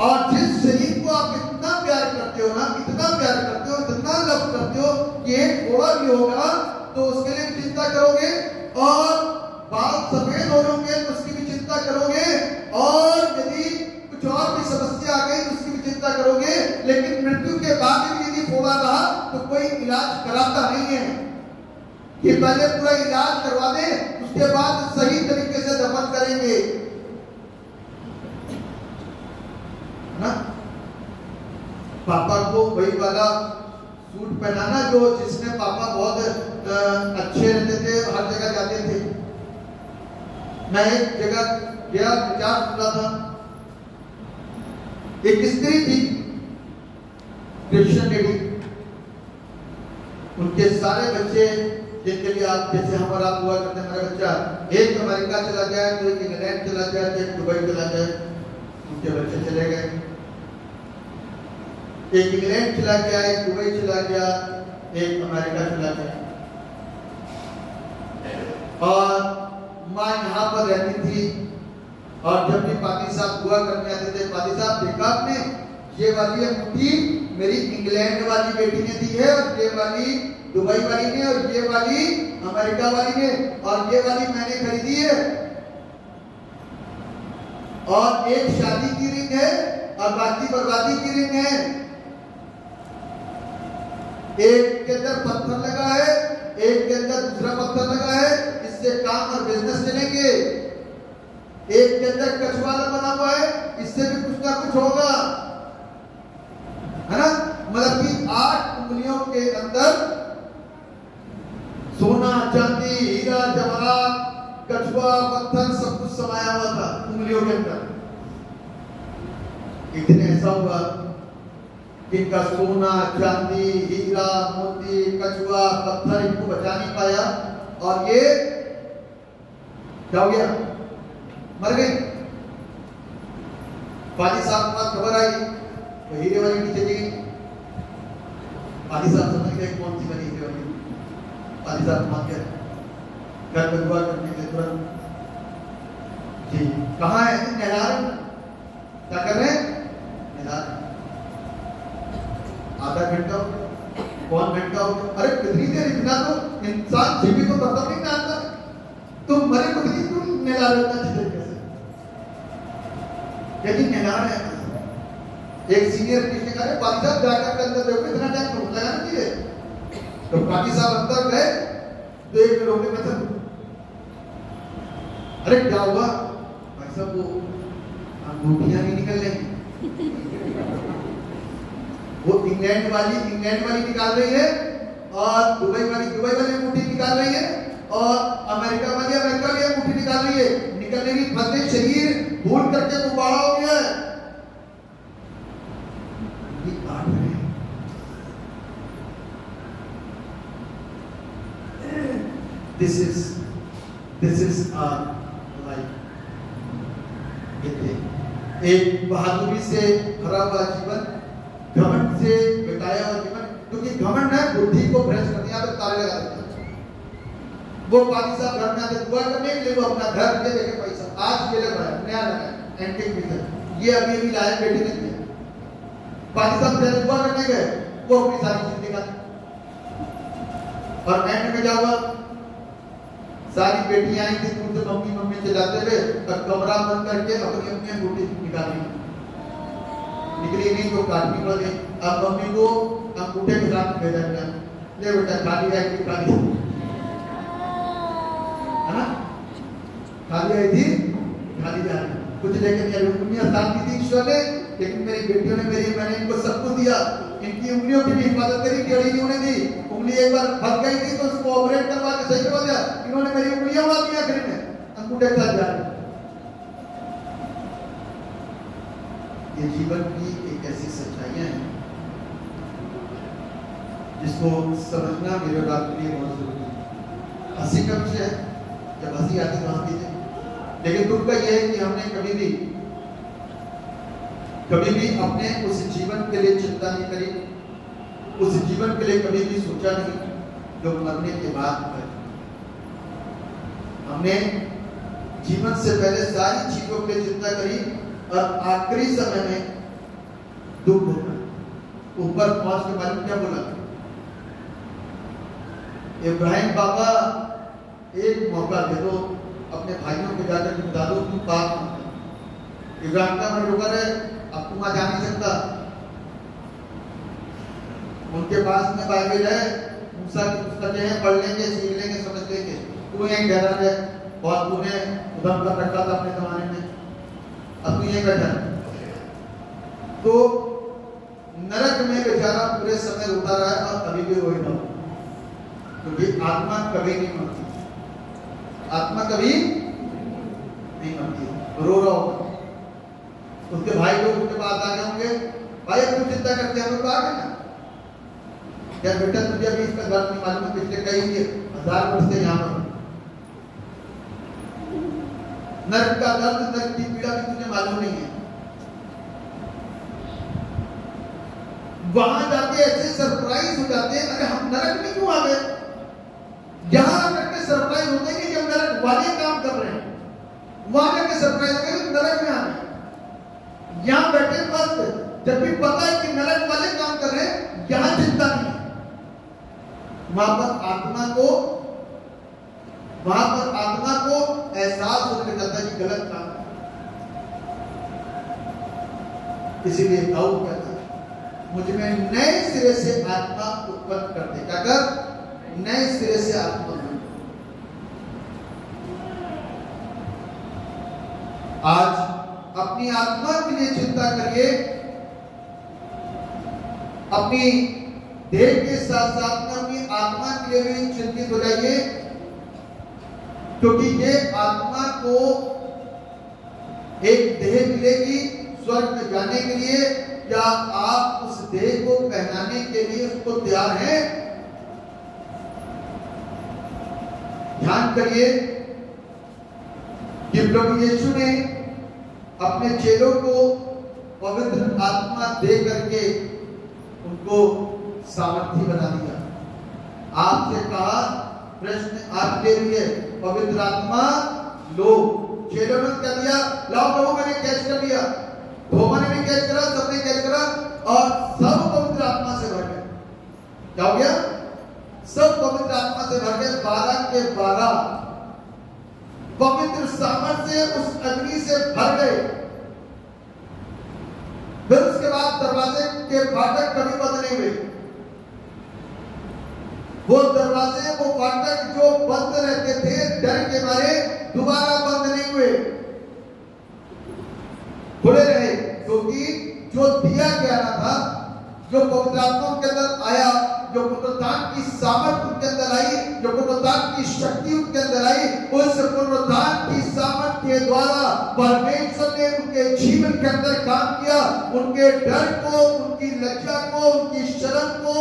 S1: और जिस शरीर को आप इतना प्यार करते हो ना, इतना प्यार करते हो, इतना लव करते हो कि एक थोड़ा भी होगा तो उसके लिए चिंता करोगे, और बाल सफेद हो रहे होंगे तो उसकी भी चिंता करोगे, और यदि कुछ और भी समस्या आ गई तो उसकी भी चिंता करोगे। लेकिन मृत्यु के बाद भी यदि फोड़ा रहा तो कोई इलाज कराता नहीं है। कि पहले पूरा इलाज करवा दें, उसके बाद सही तरीके से दफन करेंगे, ना। पापा को वही वाला सूट पहनाना जो जिसमें पापा बहुत अच्छे रहते थे, हर जगह जाते थे। मैं एक जगह गया, विचार सुना था, एक स्त्री थी, क्रिश्चियन लेडी, उनके सारे बच्चे जिनके लिए आप जैसे हम और आप हुआ करते हैं, हमारा बच्चा एक अमेरिका चला जाए, तो एक इंग्लैंड चला जाए, तो एक दुबई चला जाए, उनके बच्चे चले गए। एक इंग्लैंड चला गया, एक दुबई चला गया, एक अमेरिका चला गया। और माँ यहाँ पर रहती थी, और जब भी पादी साहब हुआ करने आते थे, पादी साहब देखा आपने, ये वाली अंगूठी मेरी इंग्लैंड वाली बेटी ने दी है, और ये वाली दुबई वाली ने, और ये वाली अमेरिका वाली ने, और ये वाली मैंने खरीदी है। और एक शादी की रिंग है और बाकी बर्बादी की रिंग है। एक के अंदर पत्थर लगा है, एक के अंदर दूसरा पत्थर लगा है, इससे काम और बिजनेस चलेंगे। एक के अंदर कछुआ बना हुआ है, इससे भी कुछ ना कुछ होगा, है ना। मतलब कि 8 उंगलियों के अंदर सोना, चांदी, हीरा, जवाहरात, कछुआ, पत्थर सब कुछ समाया हुआ था उंगलियों के अंदर। इतने ऐसा हुआ कि इनका सोना, चांदी, हीरा, मोती, कछुआ, पत्थर इनको बचा नहीं पाया, और ये क्या हो गया, मर गई। पादी साहब के पास खबर आई तो हीरे वाली नीचे गई। पादी साहब समझ गए कौन सी बनी हीरे वाली। पादी साहब मान गए, घर पे दुआ करने के तुरंत जी कहाँ है, नहला रहे, क्या कर रहे हैं, नहला रहे। आधा घंटा हो गया, कौन घंटा हो गया, अरे कितनी देर, इतना तो इंसान जीवित तो करता नहीं नहाता, तुम मरे को कितनी तुम नहला रहे हो अच्छी तरीके से, लेकिन नहला रहे हैं। एक सीनियर कृष्ण कह रहे पादी साहब जाकर के अंदर देखो, इतना टाइम तो लगाना चाहिए। तो पादी साहब अंदर गए तो एक रोने में था, अरे क्या हुआ भाई साहब, वो अंगूठियां नहीं निकल रही, वो इंग्लैंड वाली निकाल रही है, और दुबई वाली अंगूठी निकाल रही है, और अमेरिका वाली अंगूठी निकाल रही है। निकलने की फंसे शरीर भूल करके गुब्बारा हो गया है। ये काट रहे हैं। This is our life. एक बहादुरी से भरा हुआ जीवन, घमंड से बिताया हुआ जीवन, क्योंकि घमंड है बुद्धि को भ्रष्ट करने, यहाँ पे ताले लगा देते हैं। वो पादी साहब घर में आते दुआ करने के लिए, वो अपना घर ले लेके पैसा आज ये लग रहा है, नया लगा है, एंटीक पीस है, ये अभी लाया बेटी ने दिया। पादी साहब पहले दुआ करने गए, वो अपनी सारी चीज निकाली, और एंड में क्या हुआ, सारी बेटियां आई थी दूर से मम्मी मम्मी चिल्लाते हुए, और कमरा बंद करके अपनी अपनी अंगूठी निकाली, निकली नहीं तो काटनी पड़ गई। अब मम्मी को अंगूठे के साथ भेजा गया, ले बेटा खाली आई थी, खाली है ना, खाली आई थी, खाली जा रही, कुछ लेके नहीं आई। दुनिया साथ दी थी ईश्वर ने, लेकिन मेरी बेटियों ने मैंने इनको सब कुछ दिया। इनकी उंगलियों की भी हिफाजत करी, टेढ़ी नहीं होने दी। उंगली एक बार फंस गई थी तो उसको ऑपरेट करवा के सही करवा दिया। इन्होंने मेरी उंगलियां उड़ा दी आखिर में, अंगूठे के साथ जा रही। ये जीवन की एक ऐसी सच्चाइयां हैं जिसको समझना मेरे और आपके लिए बहुत जरूरी है। हंसी का विषय है, जब हंसी आती तो हंस दीजिए, लेकिन दुख का यह है कि हमने कभी भी अपने उस जीवन के लिए चिंता नहीं करी, उस जीवन के लिए कभी भी सोचा नहीं जो मरने के बाद है। हमने जीवन से पहले सारी चीजों के लिए चिंता करी, और आखिरी समय में दुख भोगा। ऊपर पहुंच के मालूम क्या बोला, इब्राहिम बाबा एक मौका दे दो, अपने भाइयों को जाकर बता दो तुम बात मत। इब्राहिम का मन रुका है, अब तुम आ जा नहीं सकता। उनके पास में बाइबल है, मूसा की पुस्तकें हैं, पढ़ लेंगे, सीख लेंगे, तू यहीं ठहरा है और तूने उधम कर रखा था अपने जमाने में, अब तू यहीं बैठा है। तो नरक में बेचारा पूरे समय रोता रहा है और अभी भी रोए ना, क्योंकि आत्मा कभी नहीं मरती, आत्मा कभी नहीं मरती, रो रहा होगा। उसके भाई लोग उसके पास आ गए होंगे, भाई क्यों चिंता करते हैं, हम लोग आ गए ना, क्या बेटा तुझे अभी इसका दर्द नहीं मालूम है, पिछले कई 1000 वर्ष से यहाँ पर नरक का दर्द, नरक की पीड़ा भी तुझे मालूम नहीं है। वहां जाके ऐसे सरप्राइज हो जाते हैं, अरे हम नरक में क्यों आ गए, यहां आकर के सरप्राइज होते हैं कि हम नरक वाले काम कर रहे हैं, वहां जाके सरप्राइज हो गए नरक में आ गए। यहां बैठे मस्त, जब भी पता है कि नरक वाले काम कर रहे हैं, यहां चिंता नहीं है। वहां पर आत्मा को एहसास होने लग जाता है कि गलत काम है। इसीलिए दाऊद कहता है मुझ में नए सिरे से आत्मा उत्पन्न कर दे, क्या कर, नए सिरे से आत्मा। आज अपनी आत्मा के लिए चिंता करिए, अपनी देह के साथ साथ में अपनी आत्मा के लिए भी चिंतित हो जाइए, क्योंकि ये आत्मा को एक देह मिलेगी स्वर्ग में जाने के लिए। क्या आप उस देह को पहनाने के लिए उसको तैयार हैं? ध्यान करिए कि प्रभु यीशु ने अपने चेलों को पवित्र आत्मा दे करके उनको सामर्थी बना दिया। आपसे कहा, प्रश्न आपके लिए, पवित्र आत्मा लो। चेलों ने क्या दिया, लाओ प्रभु मैंने कैच कर लिया, थोमा ने भी कैच करा, सबने कैच करा और सब पवित्र आत्मा से भर गए। क्या हो गया? सब पवित्र आत्मा से भर गए, 12 के 12 पवित्र सामर्थ से उस अग्नि से भर गए। फिर उसके बाद दरवाजे के फाटक कभी बंद नहीं हुए। वो दरवाजे, वो फाटक जो बंद रहते थे डर के मारे, दोबारा बंद नहीं हुए, खुले रहे, क्योंकि जो दिया गया था, जो पवित्र आत्मा के अंदर आया, जो पुनरुत्थान की सामर्थ उनके अंदर आई, जो पुनरुत्थान की शक्ति उनके अंदर आई, उस पुनरुत्थान की सामर्थ के द्वारा परमेश्वर ने उनके जीवन के अंदर काम किया। उनके डर को, उनकी लज्जा को, उनकी शर्म को,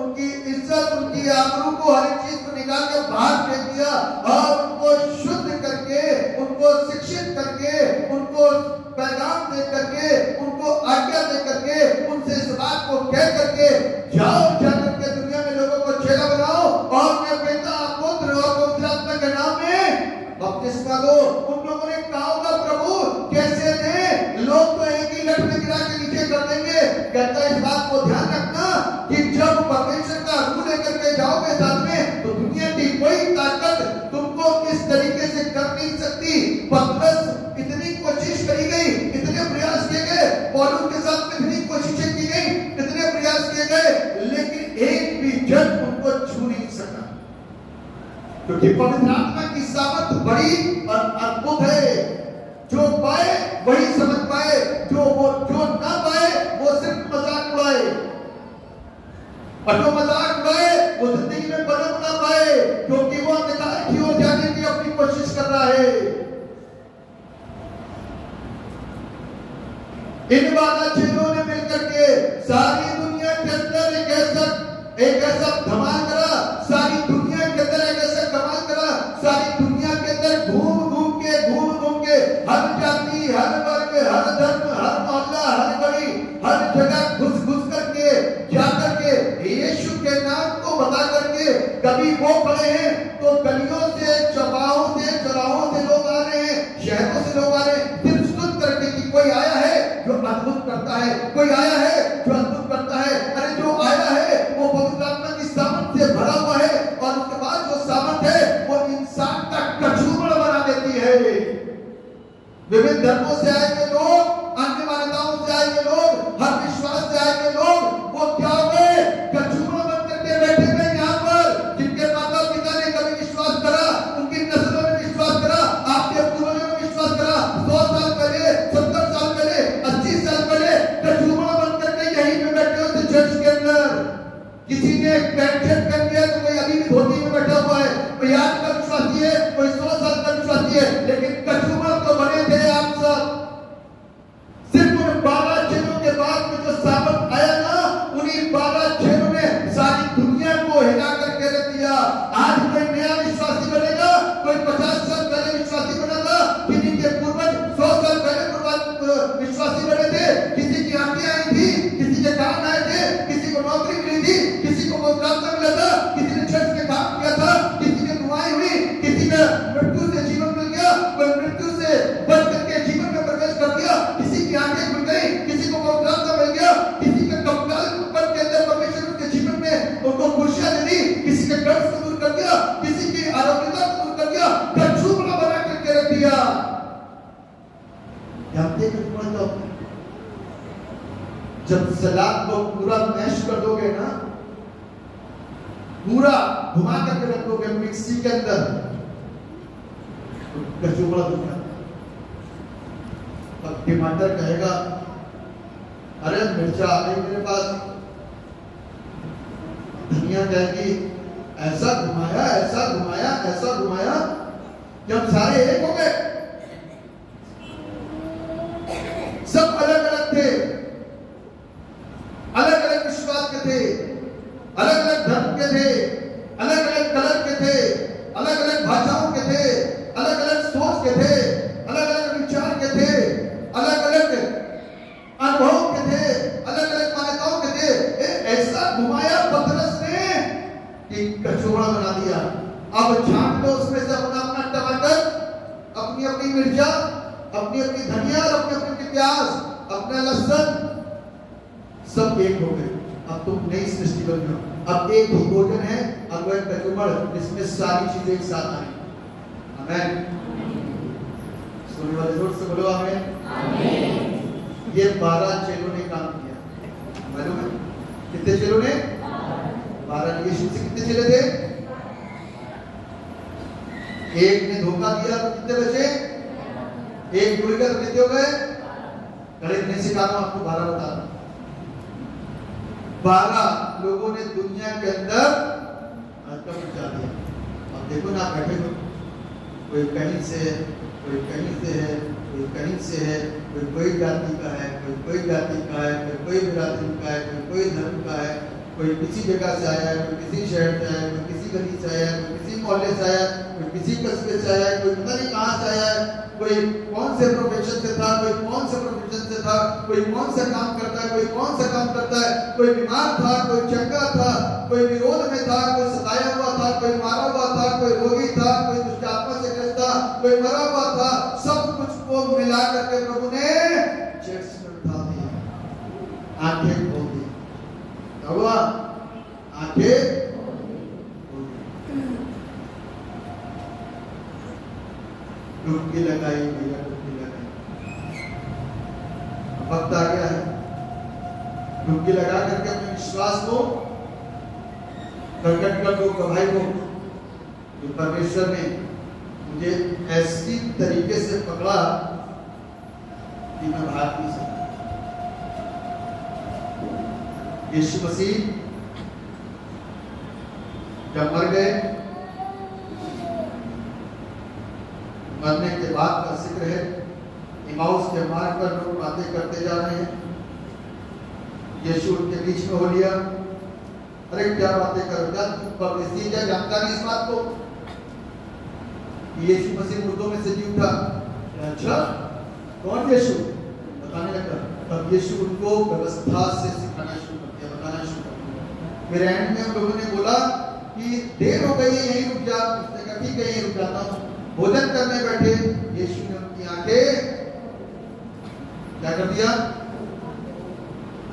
S1: उनकी इज्जत, उनकी आबरू को, हर एक चीज को निकाल के बाहर फेंक दिया और उनको शुद्ध करके, उनको शिक्षित करके, उनको पैगाम दे करके, उनको आज्ञा दे करके, उनसे इस बात को कह करके, जाओ जाकर के दुनिया में लोगों को चेला बनाओ और मैं पिता, पुत्र और पवित्र आत्मा के नाम में बपतिस्मा दो। उन लोगों ने कहा होगा, प्रभु कैसे दे, लोग तो एक ही लट में गिरा के नीचे कर देंगे। कहता है इस बात को ध्यान रखना कि जब परमेश्वर का रूह लेकर के जाओगे साथ में, तो दुनिया की कोई ताकत तुमको इस तरीके से कर नहीं सकती। पतरस इतनी कोशिश करी गई, इतने प्रयास किए गए, पौलुस के साथ में इतनी कोशिशें की गई, इतने प्रयास किए गए, लेकिन एक भी जन उनको छू नहीं सका, क्योंकि पवित्र आत्मा की सामर्थ बड़ी और अद्भुत है। जो पाए वही समझ पाए, जो ना पाए वो सिर्फ मजाक उड़ाए, और जो मजाक उड़ाए वो जिंदगी में बदल ना पाए, क्योंकि वो अंधकार की ओर जाने की अपनी कोशिश कर रहा है। इन 12 चेलों ने मिलकर के सारी दुनिया के अंदर एक ऐसा धमाल करा, सारी दुनिया के अंदर एक ऐसा धमाल करा, सारी दुनिया के अंदर घूम घूम के हर जाति, हर वर्ग, हर धर्म, हर मोहल्ला, हर गली, हर जगह घुस करके जाकर के यीशु के नाम को बता करके, कभी वो खड़े हैं तो गलियों से, चौराहों से लोग आ रहे हैं, शहरों से लोग आ रहे हैं, दिल सुन करके कि कोई आया है जो अद्भुत करता है, कोई आया है जो अद्भुत करता है। अरे जो आया है वो पवित्र आत्मा की सामर्थ से भरा हुआ है, और उसके बाद जो सामर्थ है वो इंसान का कचूमड़ बना देती है। विभिन्न धर्मों से आए हुए लोग, अन्य मान्यताओं से आए हुए लोग, हर विश्वास से आए हुए लोग, वो क्या हो गए, कचूमड़ बन करके बैठे हुए यहाँ पर। जिनके माता पिता ने कभी विश्वास करा, उनकी सलाद को पूरा मैश कर दोगे ना, पूरा घुमा करके रख दोगे मिक्सी के अंदर, तो कचौड़ा बन जाता। अब टमाटर कहेगा अरे मिर्चा आ गई मेरे पास, धनिया कहेगी ऐसा घुमाया ऐसा घुमाया ऐसा घुमाया कि हम सारे एक हो गए। सब अलग अलग थे, अलग अलग विश्वास के थे, अलग अलग धर्म के थे, अलग अलग कलर के थे, अलग अलग भाषाओं के थे, अलग अलग सोच के थे, अलग अलग विचार के थे, अलग अलग अनुभव के थे, अलग अलग मान्यताओं के थे। ऐसा घुमाया पतरस ने कि कचौड़ा बना दिया। अब छांट दो उसमें से अपना अपना टमाटर, अपनी अपनी मिर्चा, अपनी अपनी धनिया और अपनी अपनी प्याज, अपना लहसुन, सब एक हो गए। अब तुम नई सृष्टि बन गए। अब एक ही भोजन है, अब वह कचौड़ जिसमें सारी चीजें एक साथ आई। आमीन। सुनने वाले जोर से बोलो आमीन। ये 12 चेलों ने काम किया, मालूम है कितने चेलों ने? 12। यीशु से कितने चेले थे? एक ने धोखा दिया तो कितने बचे? एक भूल गया तो कितने हो गए? गणित नहीं सिखा रहा हूं आपको, 12 बता रहा हूं। 12 लोगों ने दुनिया के अंदर अटक मचा दिया। अब देखो ना, बैठे हो, कोई कहीं से है, कोई कहीं से है, कोई कहीं से है, कोई जाति का है, कोई जाति का है, कोई बिरादरी का है, कोई धर्म का है, कोई किसी जगह से आया है, कोई किसी शहर से आया है, कोई किसी गली से आया है, कोई किसी मोहल्ले से आया है, कोई किसी कस्बे से आया है, कोई पता नहीं कहां से आया है, कोई कौन से प्रोफेशन से था, कोई कौन से प्रोफेशन से था, कोई कौन सा काम करता है, कोई कौन सा काम करता है, कोई बीमार था, कोई चंगा था, कोई विरोध में था, कोई सताया हुआ था, कोई मारा हुआ था, कोई रोगी था, कोई दुष्ट आत्मा से ग्रस्त था, कोई मरा हुआ था। सब कुछ को मिला करके प्रभु ने चेस्ट में उठा दिया, आंखें खोल दी। हुआ आंखें डुबकी लगाई भैया, डुबकी लगाई। वक्त आ गया है, डुबकी लगा करके अपने विश्वास को प्रकट कर दो, गवाही को कि परमेश्वर ने मुझे ऐसी तरीके से पकड़ा कि मैं भाग नहीं सकता। यीशु मसीह जब मर गए, मरने के बाद का जिक्र है, इमाउस के मार्ग पर लोग बातें करते जा रहे हैं। यीशु उनके बीच में हो लिया। अरे क्या बातें करो, क्या परदेसी क्या जानता नहीं इस बात को? यीशु मसीह मुर्दों में से जी उठा। अच्छा कौन यीशु? बताने लगा। तब यीशु उनको व्यवस्था से सिखाना शुरू कर दिया, बताना शुरू कर दिया। फिर एंड में हम लोगों ने बोला कि देर हो गई है, यहीं रुक जा। उसने कहा ठीक है, यहीं रुक जाता हूँ। भोजन करने बैठे, यीशु ने उनकी आंखें क्या कर दिया?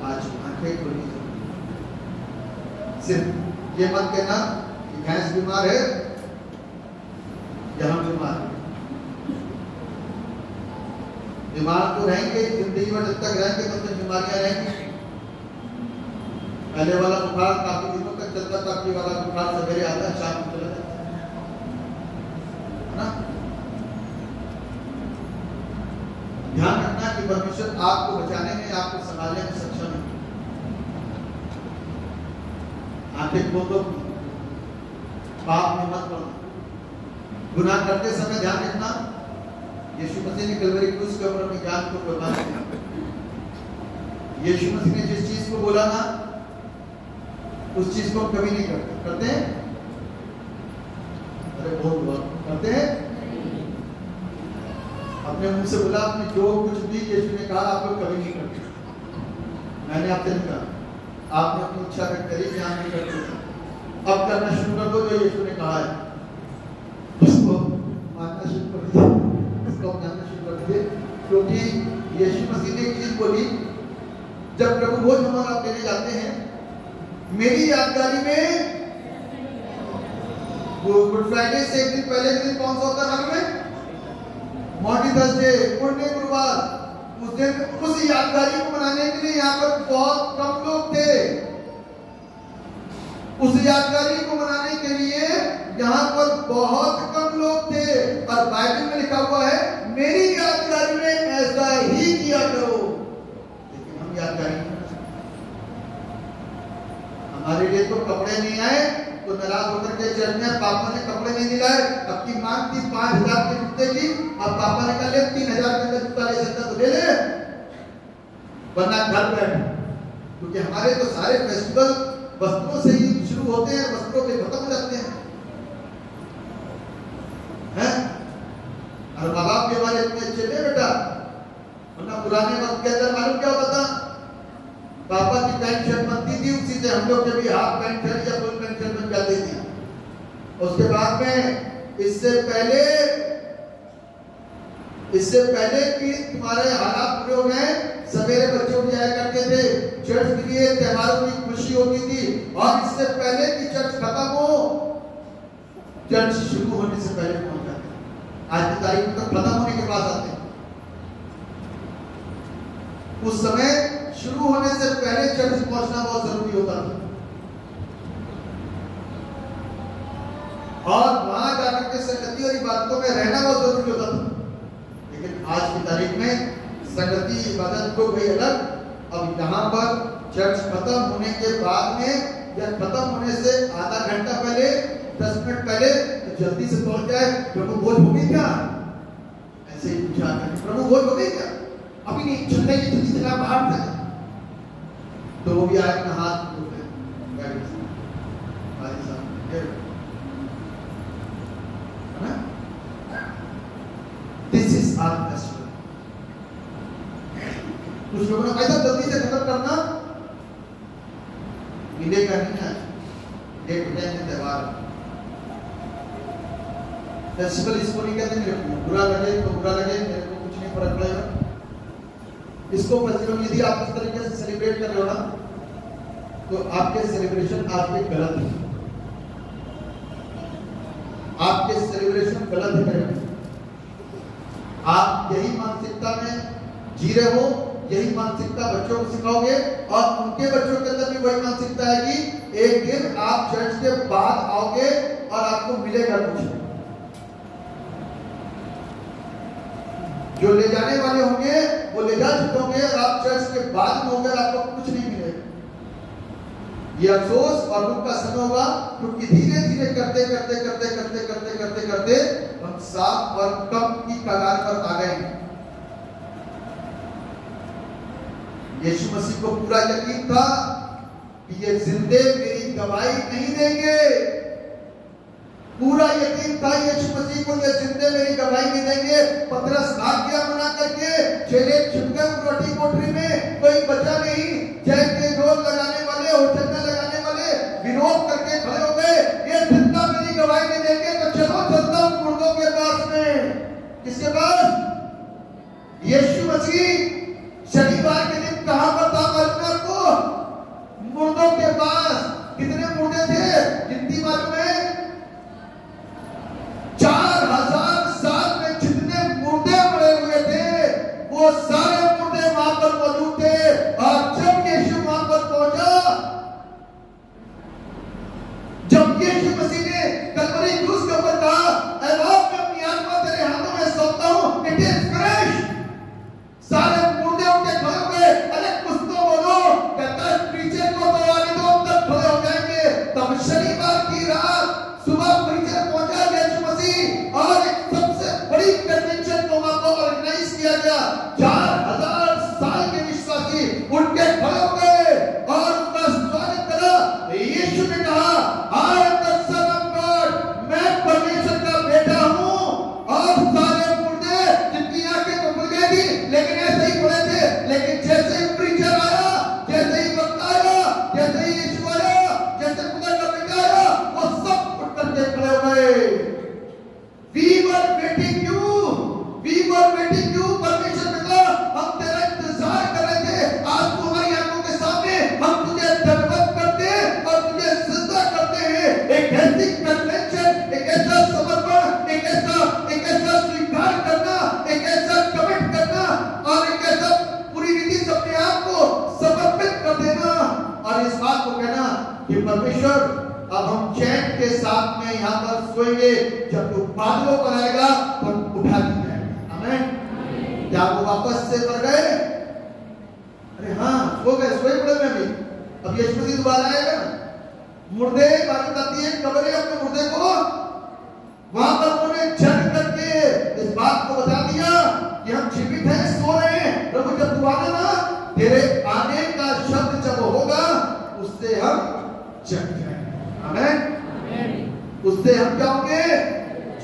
S1: आज आंखें खोली। सिर्फ ये मत कहना कि भैंस बीमार है या हम बीमार हैं। बीमार तो रहेंगे जिंदगी में, जब तक रहेंगे तब तक बीमारियां रहेंगी। पहले वाला बुखार काफी दिनों तक चलता था, अभी वाला बुखार सवेरे आता है, शाम को चला जाता है ना। ध्यान रखना कि परमेश्वर आपको बचाने में, आपको संभालने में सक्षम है। आंखें खोल दो, पाप में मत पड़ना। गुनाह करते समय ध्यान रखना, यीशु मसीह ने कलवरी क्रूस के ऊपर अपनी जान को कुर्बान किया। यीशु मसीह ने जिस चीज को बोला ना, उस चीज को हम कभी नहीं करते हैं? अरे बहुत हुआ, करते हैं? अपने मुंह से बोला, आपने जो कुछ भी यीशु ने कहा आप लोग कभी नहीं करते। मैंने आपसे नहीं कहा, आपने अपनी इच्छा व्यक्त करी, ध्यान नहीं करते। अब करना शुरू कर दो जो यीशु ने कहा है, उसको मानना शुरू कर दीजिए, उसको अपनाना शुरू कर दीजिए। क्योंकि यीशु मसीह ने एक चीज बोली, जब प्रभु भोज हमारा आप देने जाते हैं, मेरी यादगारी में, गुड फ्राइडे से एक दिन पहले दिन कौन सा होता है मालूम है? मॉर्निंग थर्सडे, पुण्य गुरुवार। उस दिन उस यादगारी को मनाने के लिए यहाँ पर बहुत कम लोग थे। उस यादगारी को मनाने के लिए यहाँ पर बहुत कम लोग थे, और बाइबल में लिखा हुआ है मेरी यादगारी में ऐसा ही किया करो। लेकिन हम यादगारी नहीं कर सकते। हमारे लिए तो कपड़े नहीं आए तो नाराज होकर के चर्च में पापा ने कपड़े नहीं दिलाए। अब की मांग थी 5,000 के जूते की, और पापा ने कहा ले 3,000 के अंदर जूता ले सकता तो ले ले, वरना घर बैठ। क्योंकि हमारे तो सारे फेस्टिवल वस्त्रों से ही शुरू होते हैं, वस्त्रों पे खत्म हो जाते हैं। और माँ बाप के हमारे इतने अच्छे थे बेटा, वरना पुराने वक्त के अंदर मालूम क्या होता था, पापा की पैंट शर्ट बनती थी, उसी से हम लोग के भी हाफ पैंट शर्ट या फुल पैंट शर्ट बन जाती थी। उसके बाद में इससे पहले कि तुम्हारे हालात बुरे हो गए, सवेरे बच्चे उठ जाया करते थे, चर्च के लिए त्योहारों की खुशी होती थी, और इससे पहले कि चर्च खत्म हो, चर्च शुरू होने से पहले पहुंच जाते। आज की तारीख में तो खत्म होने के बाद आते हैं। उस समय शुरू होने से पहले चर्च पहुंचना बहुत जरूरी होता था, और वहां जाकर के संगति और इबादतों में रहना बहुत जरूरी होता था। लेकिन आज की तारीख में संगति इबादत को गई अलग। अब यहाँ पर चर्च खत्म होने के बाद में या खत्म होने से आधा घंटा पहले, 10 मिनट पहले तो जल्दी से पहुंच जाए, प्रभु भोज हो गई क्या, ऐसे ही पूछा, प्रभु भोज हो गई क्या, अभी नहीं चल रही है, जल्दी चला बाहर तक। तो वो भी आए अपना हाथ धोते हैं। This is our festival. कुछ लोगों ने कहा था जल्दी से खत्म करना, मिलेगा नहीं आज, डेट में त्योहार। फेस्टिवल इसको नहीं कहते, मेरे को बुरा लगे तो बुरा लगे, मेरे को कुछ नहीं फर्क पड़ेगा। इसको फेस्टिवल यदि आप इस तरीके से सेलिब्रेट कर रहे हो ना, तो आपके सेलिब्रेशन आपके गलत है, आपके सेलिब्रेशन गलत है। आप यही मानसिकता में जी रहे हो, यही मानसिकता बच्चों को सिखाओगे, और उनके बच्चों के अंदर भी वही मानसिकता है कि एक दिन आप चर्च के बाद आओगे और आपको मिलेगा कुछ। जो ले जाने वाले होंगे वो ले जा चुके होंगे, और आप चर्च के बाद में होंगे, आपको कुछ नहीं मिलेगा। ये अफसोस और दुख का समय होगा, क्योंकि धीरे धीरे करते करते करते करते करते करते करते हम साफ और कम की कगार पर आ गए। यीशु मसीह को पूरा यकीन था कि ये जिंदे मेरी गवाही नहीं देंगे। पूरा यकीन था यीशु मसीह को, ये जिंदे मेरी गवाही नहीं देंगे। पतरस भाग गया मना करके, चेले छिप गए रोटी कोठरी में, कोई बचा नहीं। जैसे जोर लगाने वाले, होटल में लगाने वाले विरोध करके खड़े हो गए, ये जिंदा मेरी गवाही नहीं देंगे, तो चलो चलता हूं मुर्दों के पास में। किसके पास? यीशु मसीह शनिवार के दिन कहां पर था मालूम है आपको? मुर्दों के पास। कितने मुर्दे थे गिनती मालूम है? 4000 साल में जितने मुर्दे पड़े हुए थे, वो सारे मुर्दे वहां पर मौजूद थे। और जब पर सोएंगे, जब तू बादलों पर आएगा तो उठा ली जाएगी। आमीन। क्या वो वापस से मर गए? अरे हाँ, सो गए, सोए पड़े में भी। अब यीशु मसीह दोबारा आएगा ना। मुर्दे बात बताती है, कब्रें अपने मुर्दे को वहां पर उन्होंने जड़ करके इस बात को बता दिया कि हम जीवित हैं, सो रहे हैं। प्रभु जब तू आना ना, तेरे आने का शब्द जब होगा, उससे हम जग जाएंगे। आमीन। उससे हम क्या होंगे?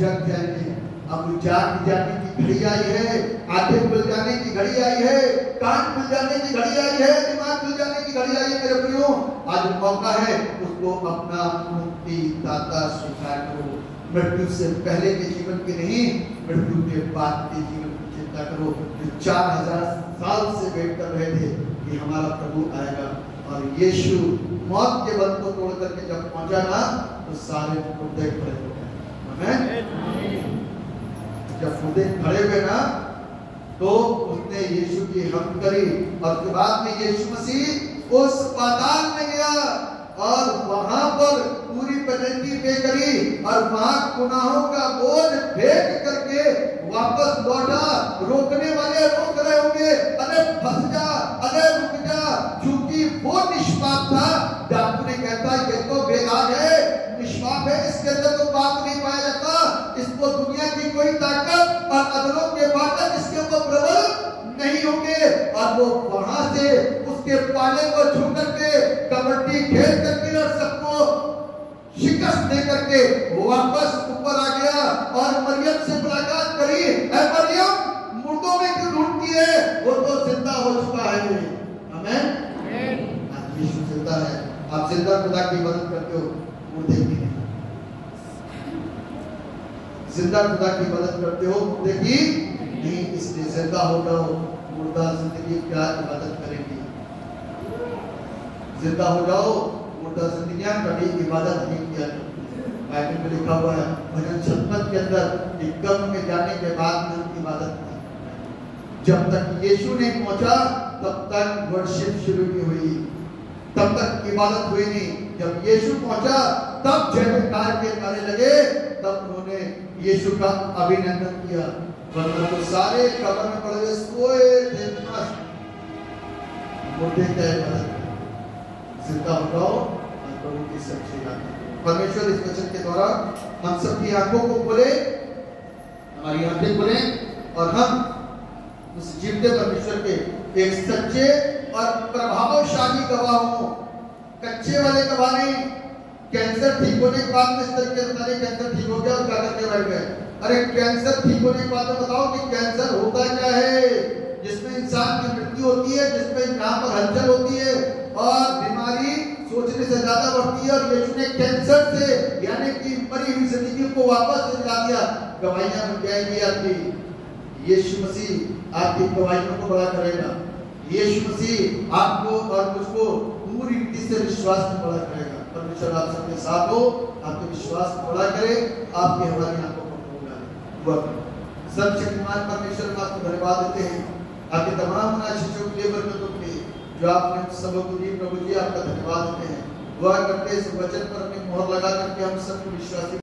S1: जग जाएंगे। अब जाग जाने की घड़ी आई है, आंखें खुल जाने की घड़ी आई है, कान खुल जाने की घड़ी आई है, दिमाग खुल जाने की घड़ी आई है। मेरे प्रियो, आज मौका है, उसको अपना मुक्ति दाता स्वीकार करो। मृत्यु से पहले के जीवन की नहीं, मृत्यु के बाद के जीवन की चिंता करो। जो 4000 साल से वेट कर रहे थे कि हमारा प्रभु आएगा, और यीशु मौत के बंध को तोड़ करके जब पहुंचा ना, तो सारे मुर्दे खड़े हो गए। आमीन। जब मुर्दे खड़े हुए ना, तो उसने यीशु की हत्या करी, और उसके बाद में यीशु मसीह उस पाताल में गया और वहां पर पूरी पेनल्टी पे करी, और वहां गुनाहों का बोझ फेंक करके वापस लौटा। रोकने वाले रोक रहे होंगे, अरे फंस जा, अरे रुक जा, क्योंकि वो निष्पाप था। डाकू ने कहता ये तो बेदाग है, निष्पाप है, इसके अंदर तो पाप नहीं पाया जाता, इसको दुनिया की कोई ताकत और अदलों के बादल इसके ऊपर प्रबल नहीं होंगे। और वो वहां से उसके पाले को छू करके कबड्डी खेल करके और सबको शिकस्त दे करके वापस ऊपर आ गया, और मरियम से मुलाकात करी। मरियम, मुर्दों में क्यों ढूंढती है? वो तो जिंदा हो चुका है। आमीन। आज यीशु जिंदा है। आप जिंदा खुदा की मदद करते हो, मुर्दे की नहीं। जिंदा खुदा की मदद करते हो, मुर्दे की नहीं। इसलिए जिंदा हो जाओ। मुर्दा जिंदगी क्या इबादत करेगी? जिंदा हो जाओ। मुर्दा जिंदगियां कभी इबादत नहीं किया करती। बाइबल में लिखा हुआ है भजन 56 के अंदर कि कब्र में जाने के बाद में हम इबादत नहीं। जब तक यीशु नहीं पहुंचा, तब तक वर्शिप शुरू नहीं हुई, तब तक इबादत हुई नहीं। जब यीशु पहुंचा, तब जयकार के नारे लगे, तब उन्होंने यीशु का अभिनंदन किया। वरना तो सारे कब्र में पड़े हुए सोए थे। मुर्दे क्या इबादत? जिंदा हो जाओ और प्रभु की सच्ची बात। परमेश्वर इस वचन के द्वारा हम सबकी आंखों को खोले, हमारी आंखें खोले, और हम उस जीवते परमेश्वर के एक सच्चे और प्रभावशाली गवाह हो। कच्चे वाले गवाह नहीं। कैंसर ठीक होने के बाद में इस तरह के बताने कैंसर ठीक हो गया और क्या करके बैठ गए। अरे कैंसर ठीक होने के बाद में बताओ कि कैंसर होता क्या है? जिसमें इंसान की मृत्यु होती है, जिसमें यहाँ पर हलचल होती है और बीमारी सोचने से ज्यादा बढ़ती है। और यीशु ने कैंसर से, यानी कि मरी हुई जिंदगी को वापस जिला दिया। गवाहियां बन जाएंगी आपकी। यीशु मसीह आपकी गवाहियों को बड़ा करेगा। यीशु मसीह आपको और मुझको पूरी रीति से विश्वास में बड़ा करेगा। परमेश्वर आप सबके साथ हो, आपके विश्वास को बड़ा करे, आपकी हमारी आंखों को खोले। सर्वशक्तिमान परमेश्वर को आपको धन्यवाद देते हैं, आपके तमाम आशीषों के लिए, बरकतों के लिए जो आपने सबको दी। प्रभु जी आपका धन्यवाद देते हैं। दुआ करते इस वचन पर अपनी मोहर लगा करके हम सब विश्वासी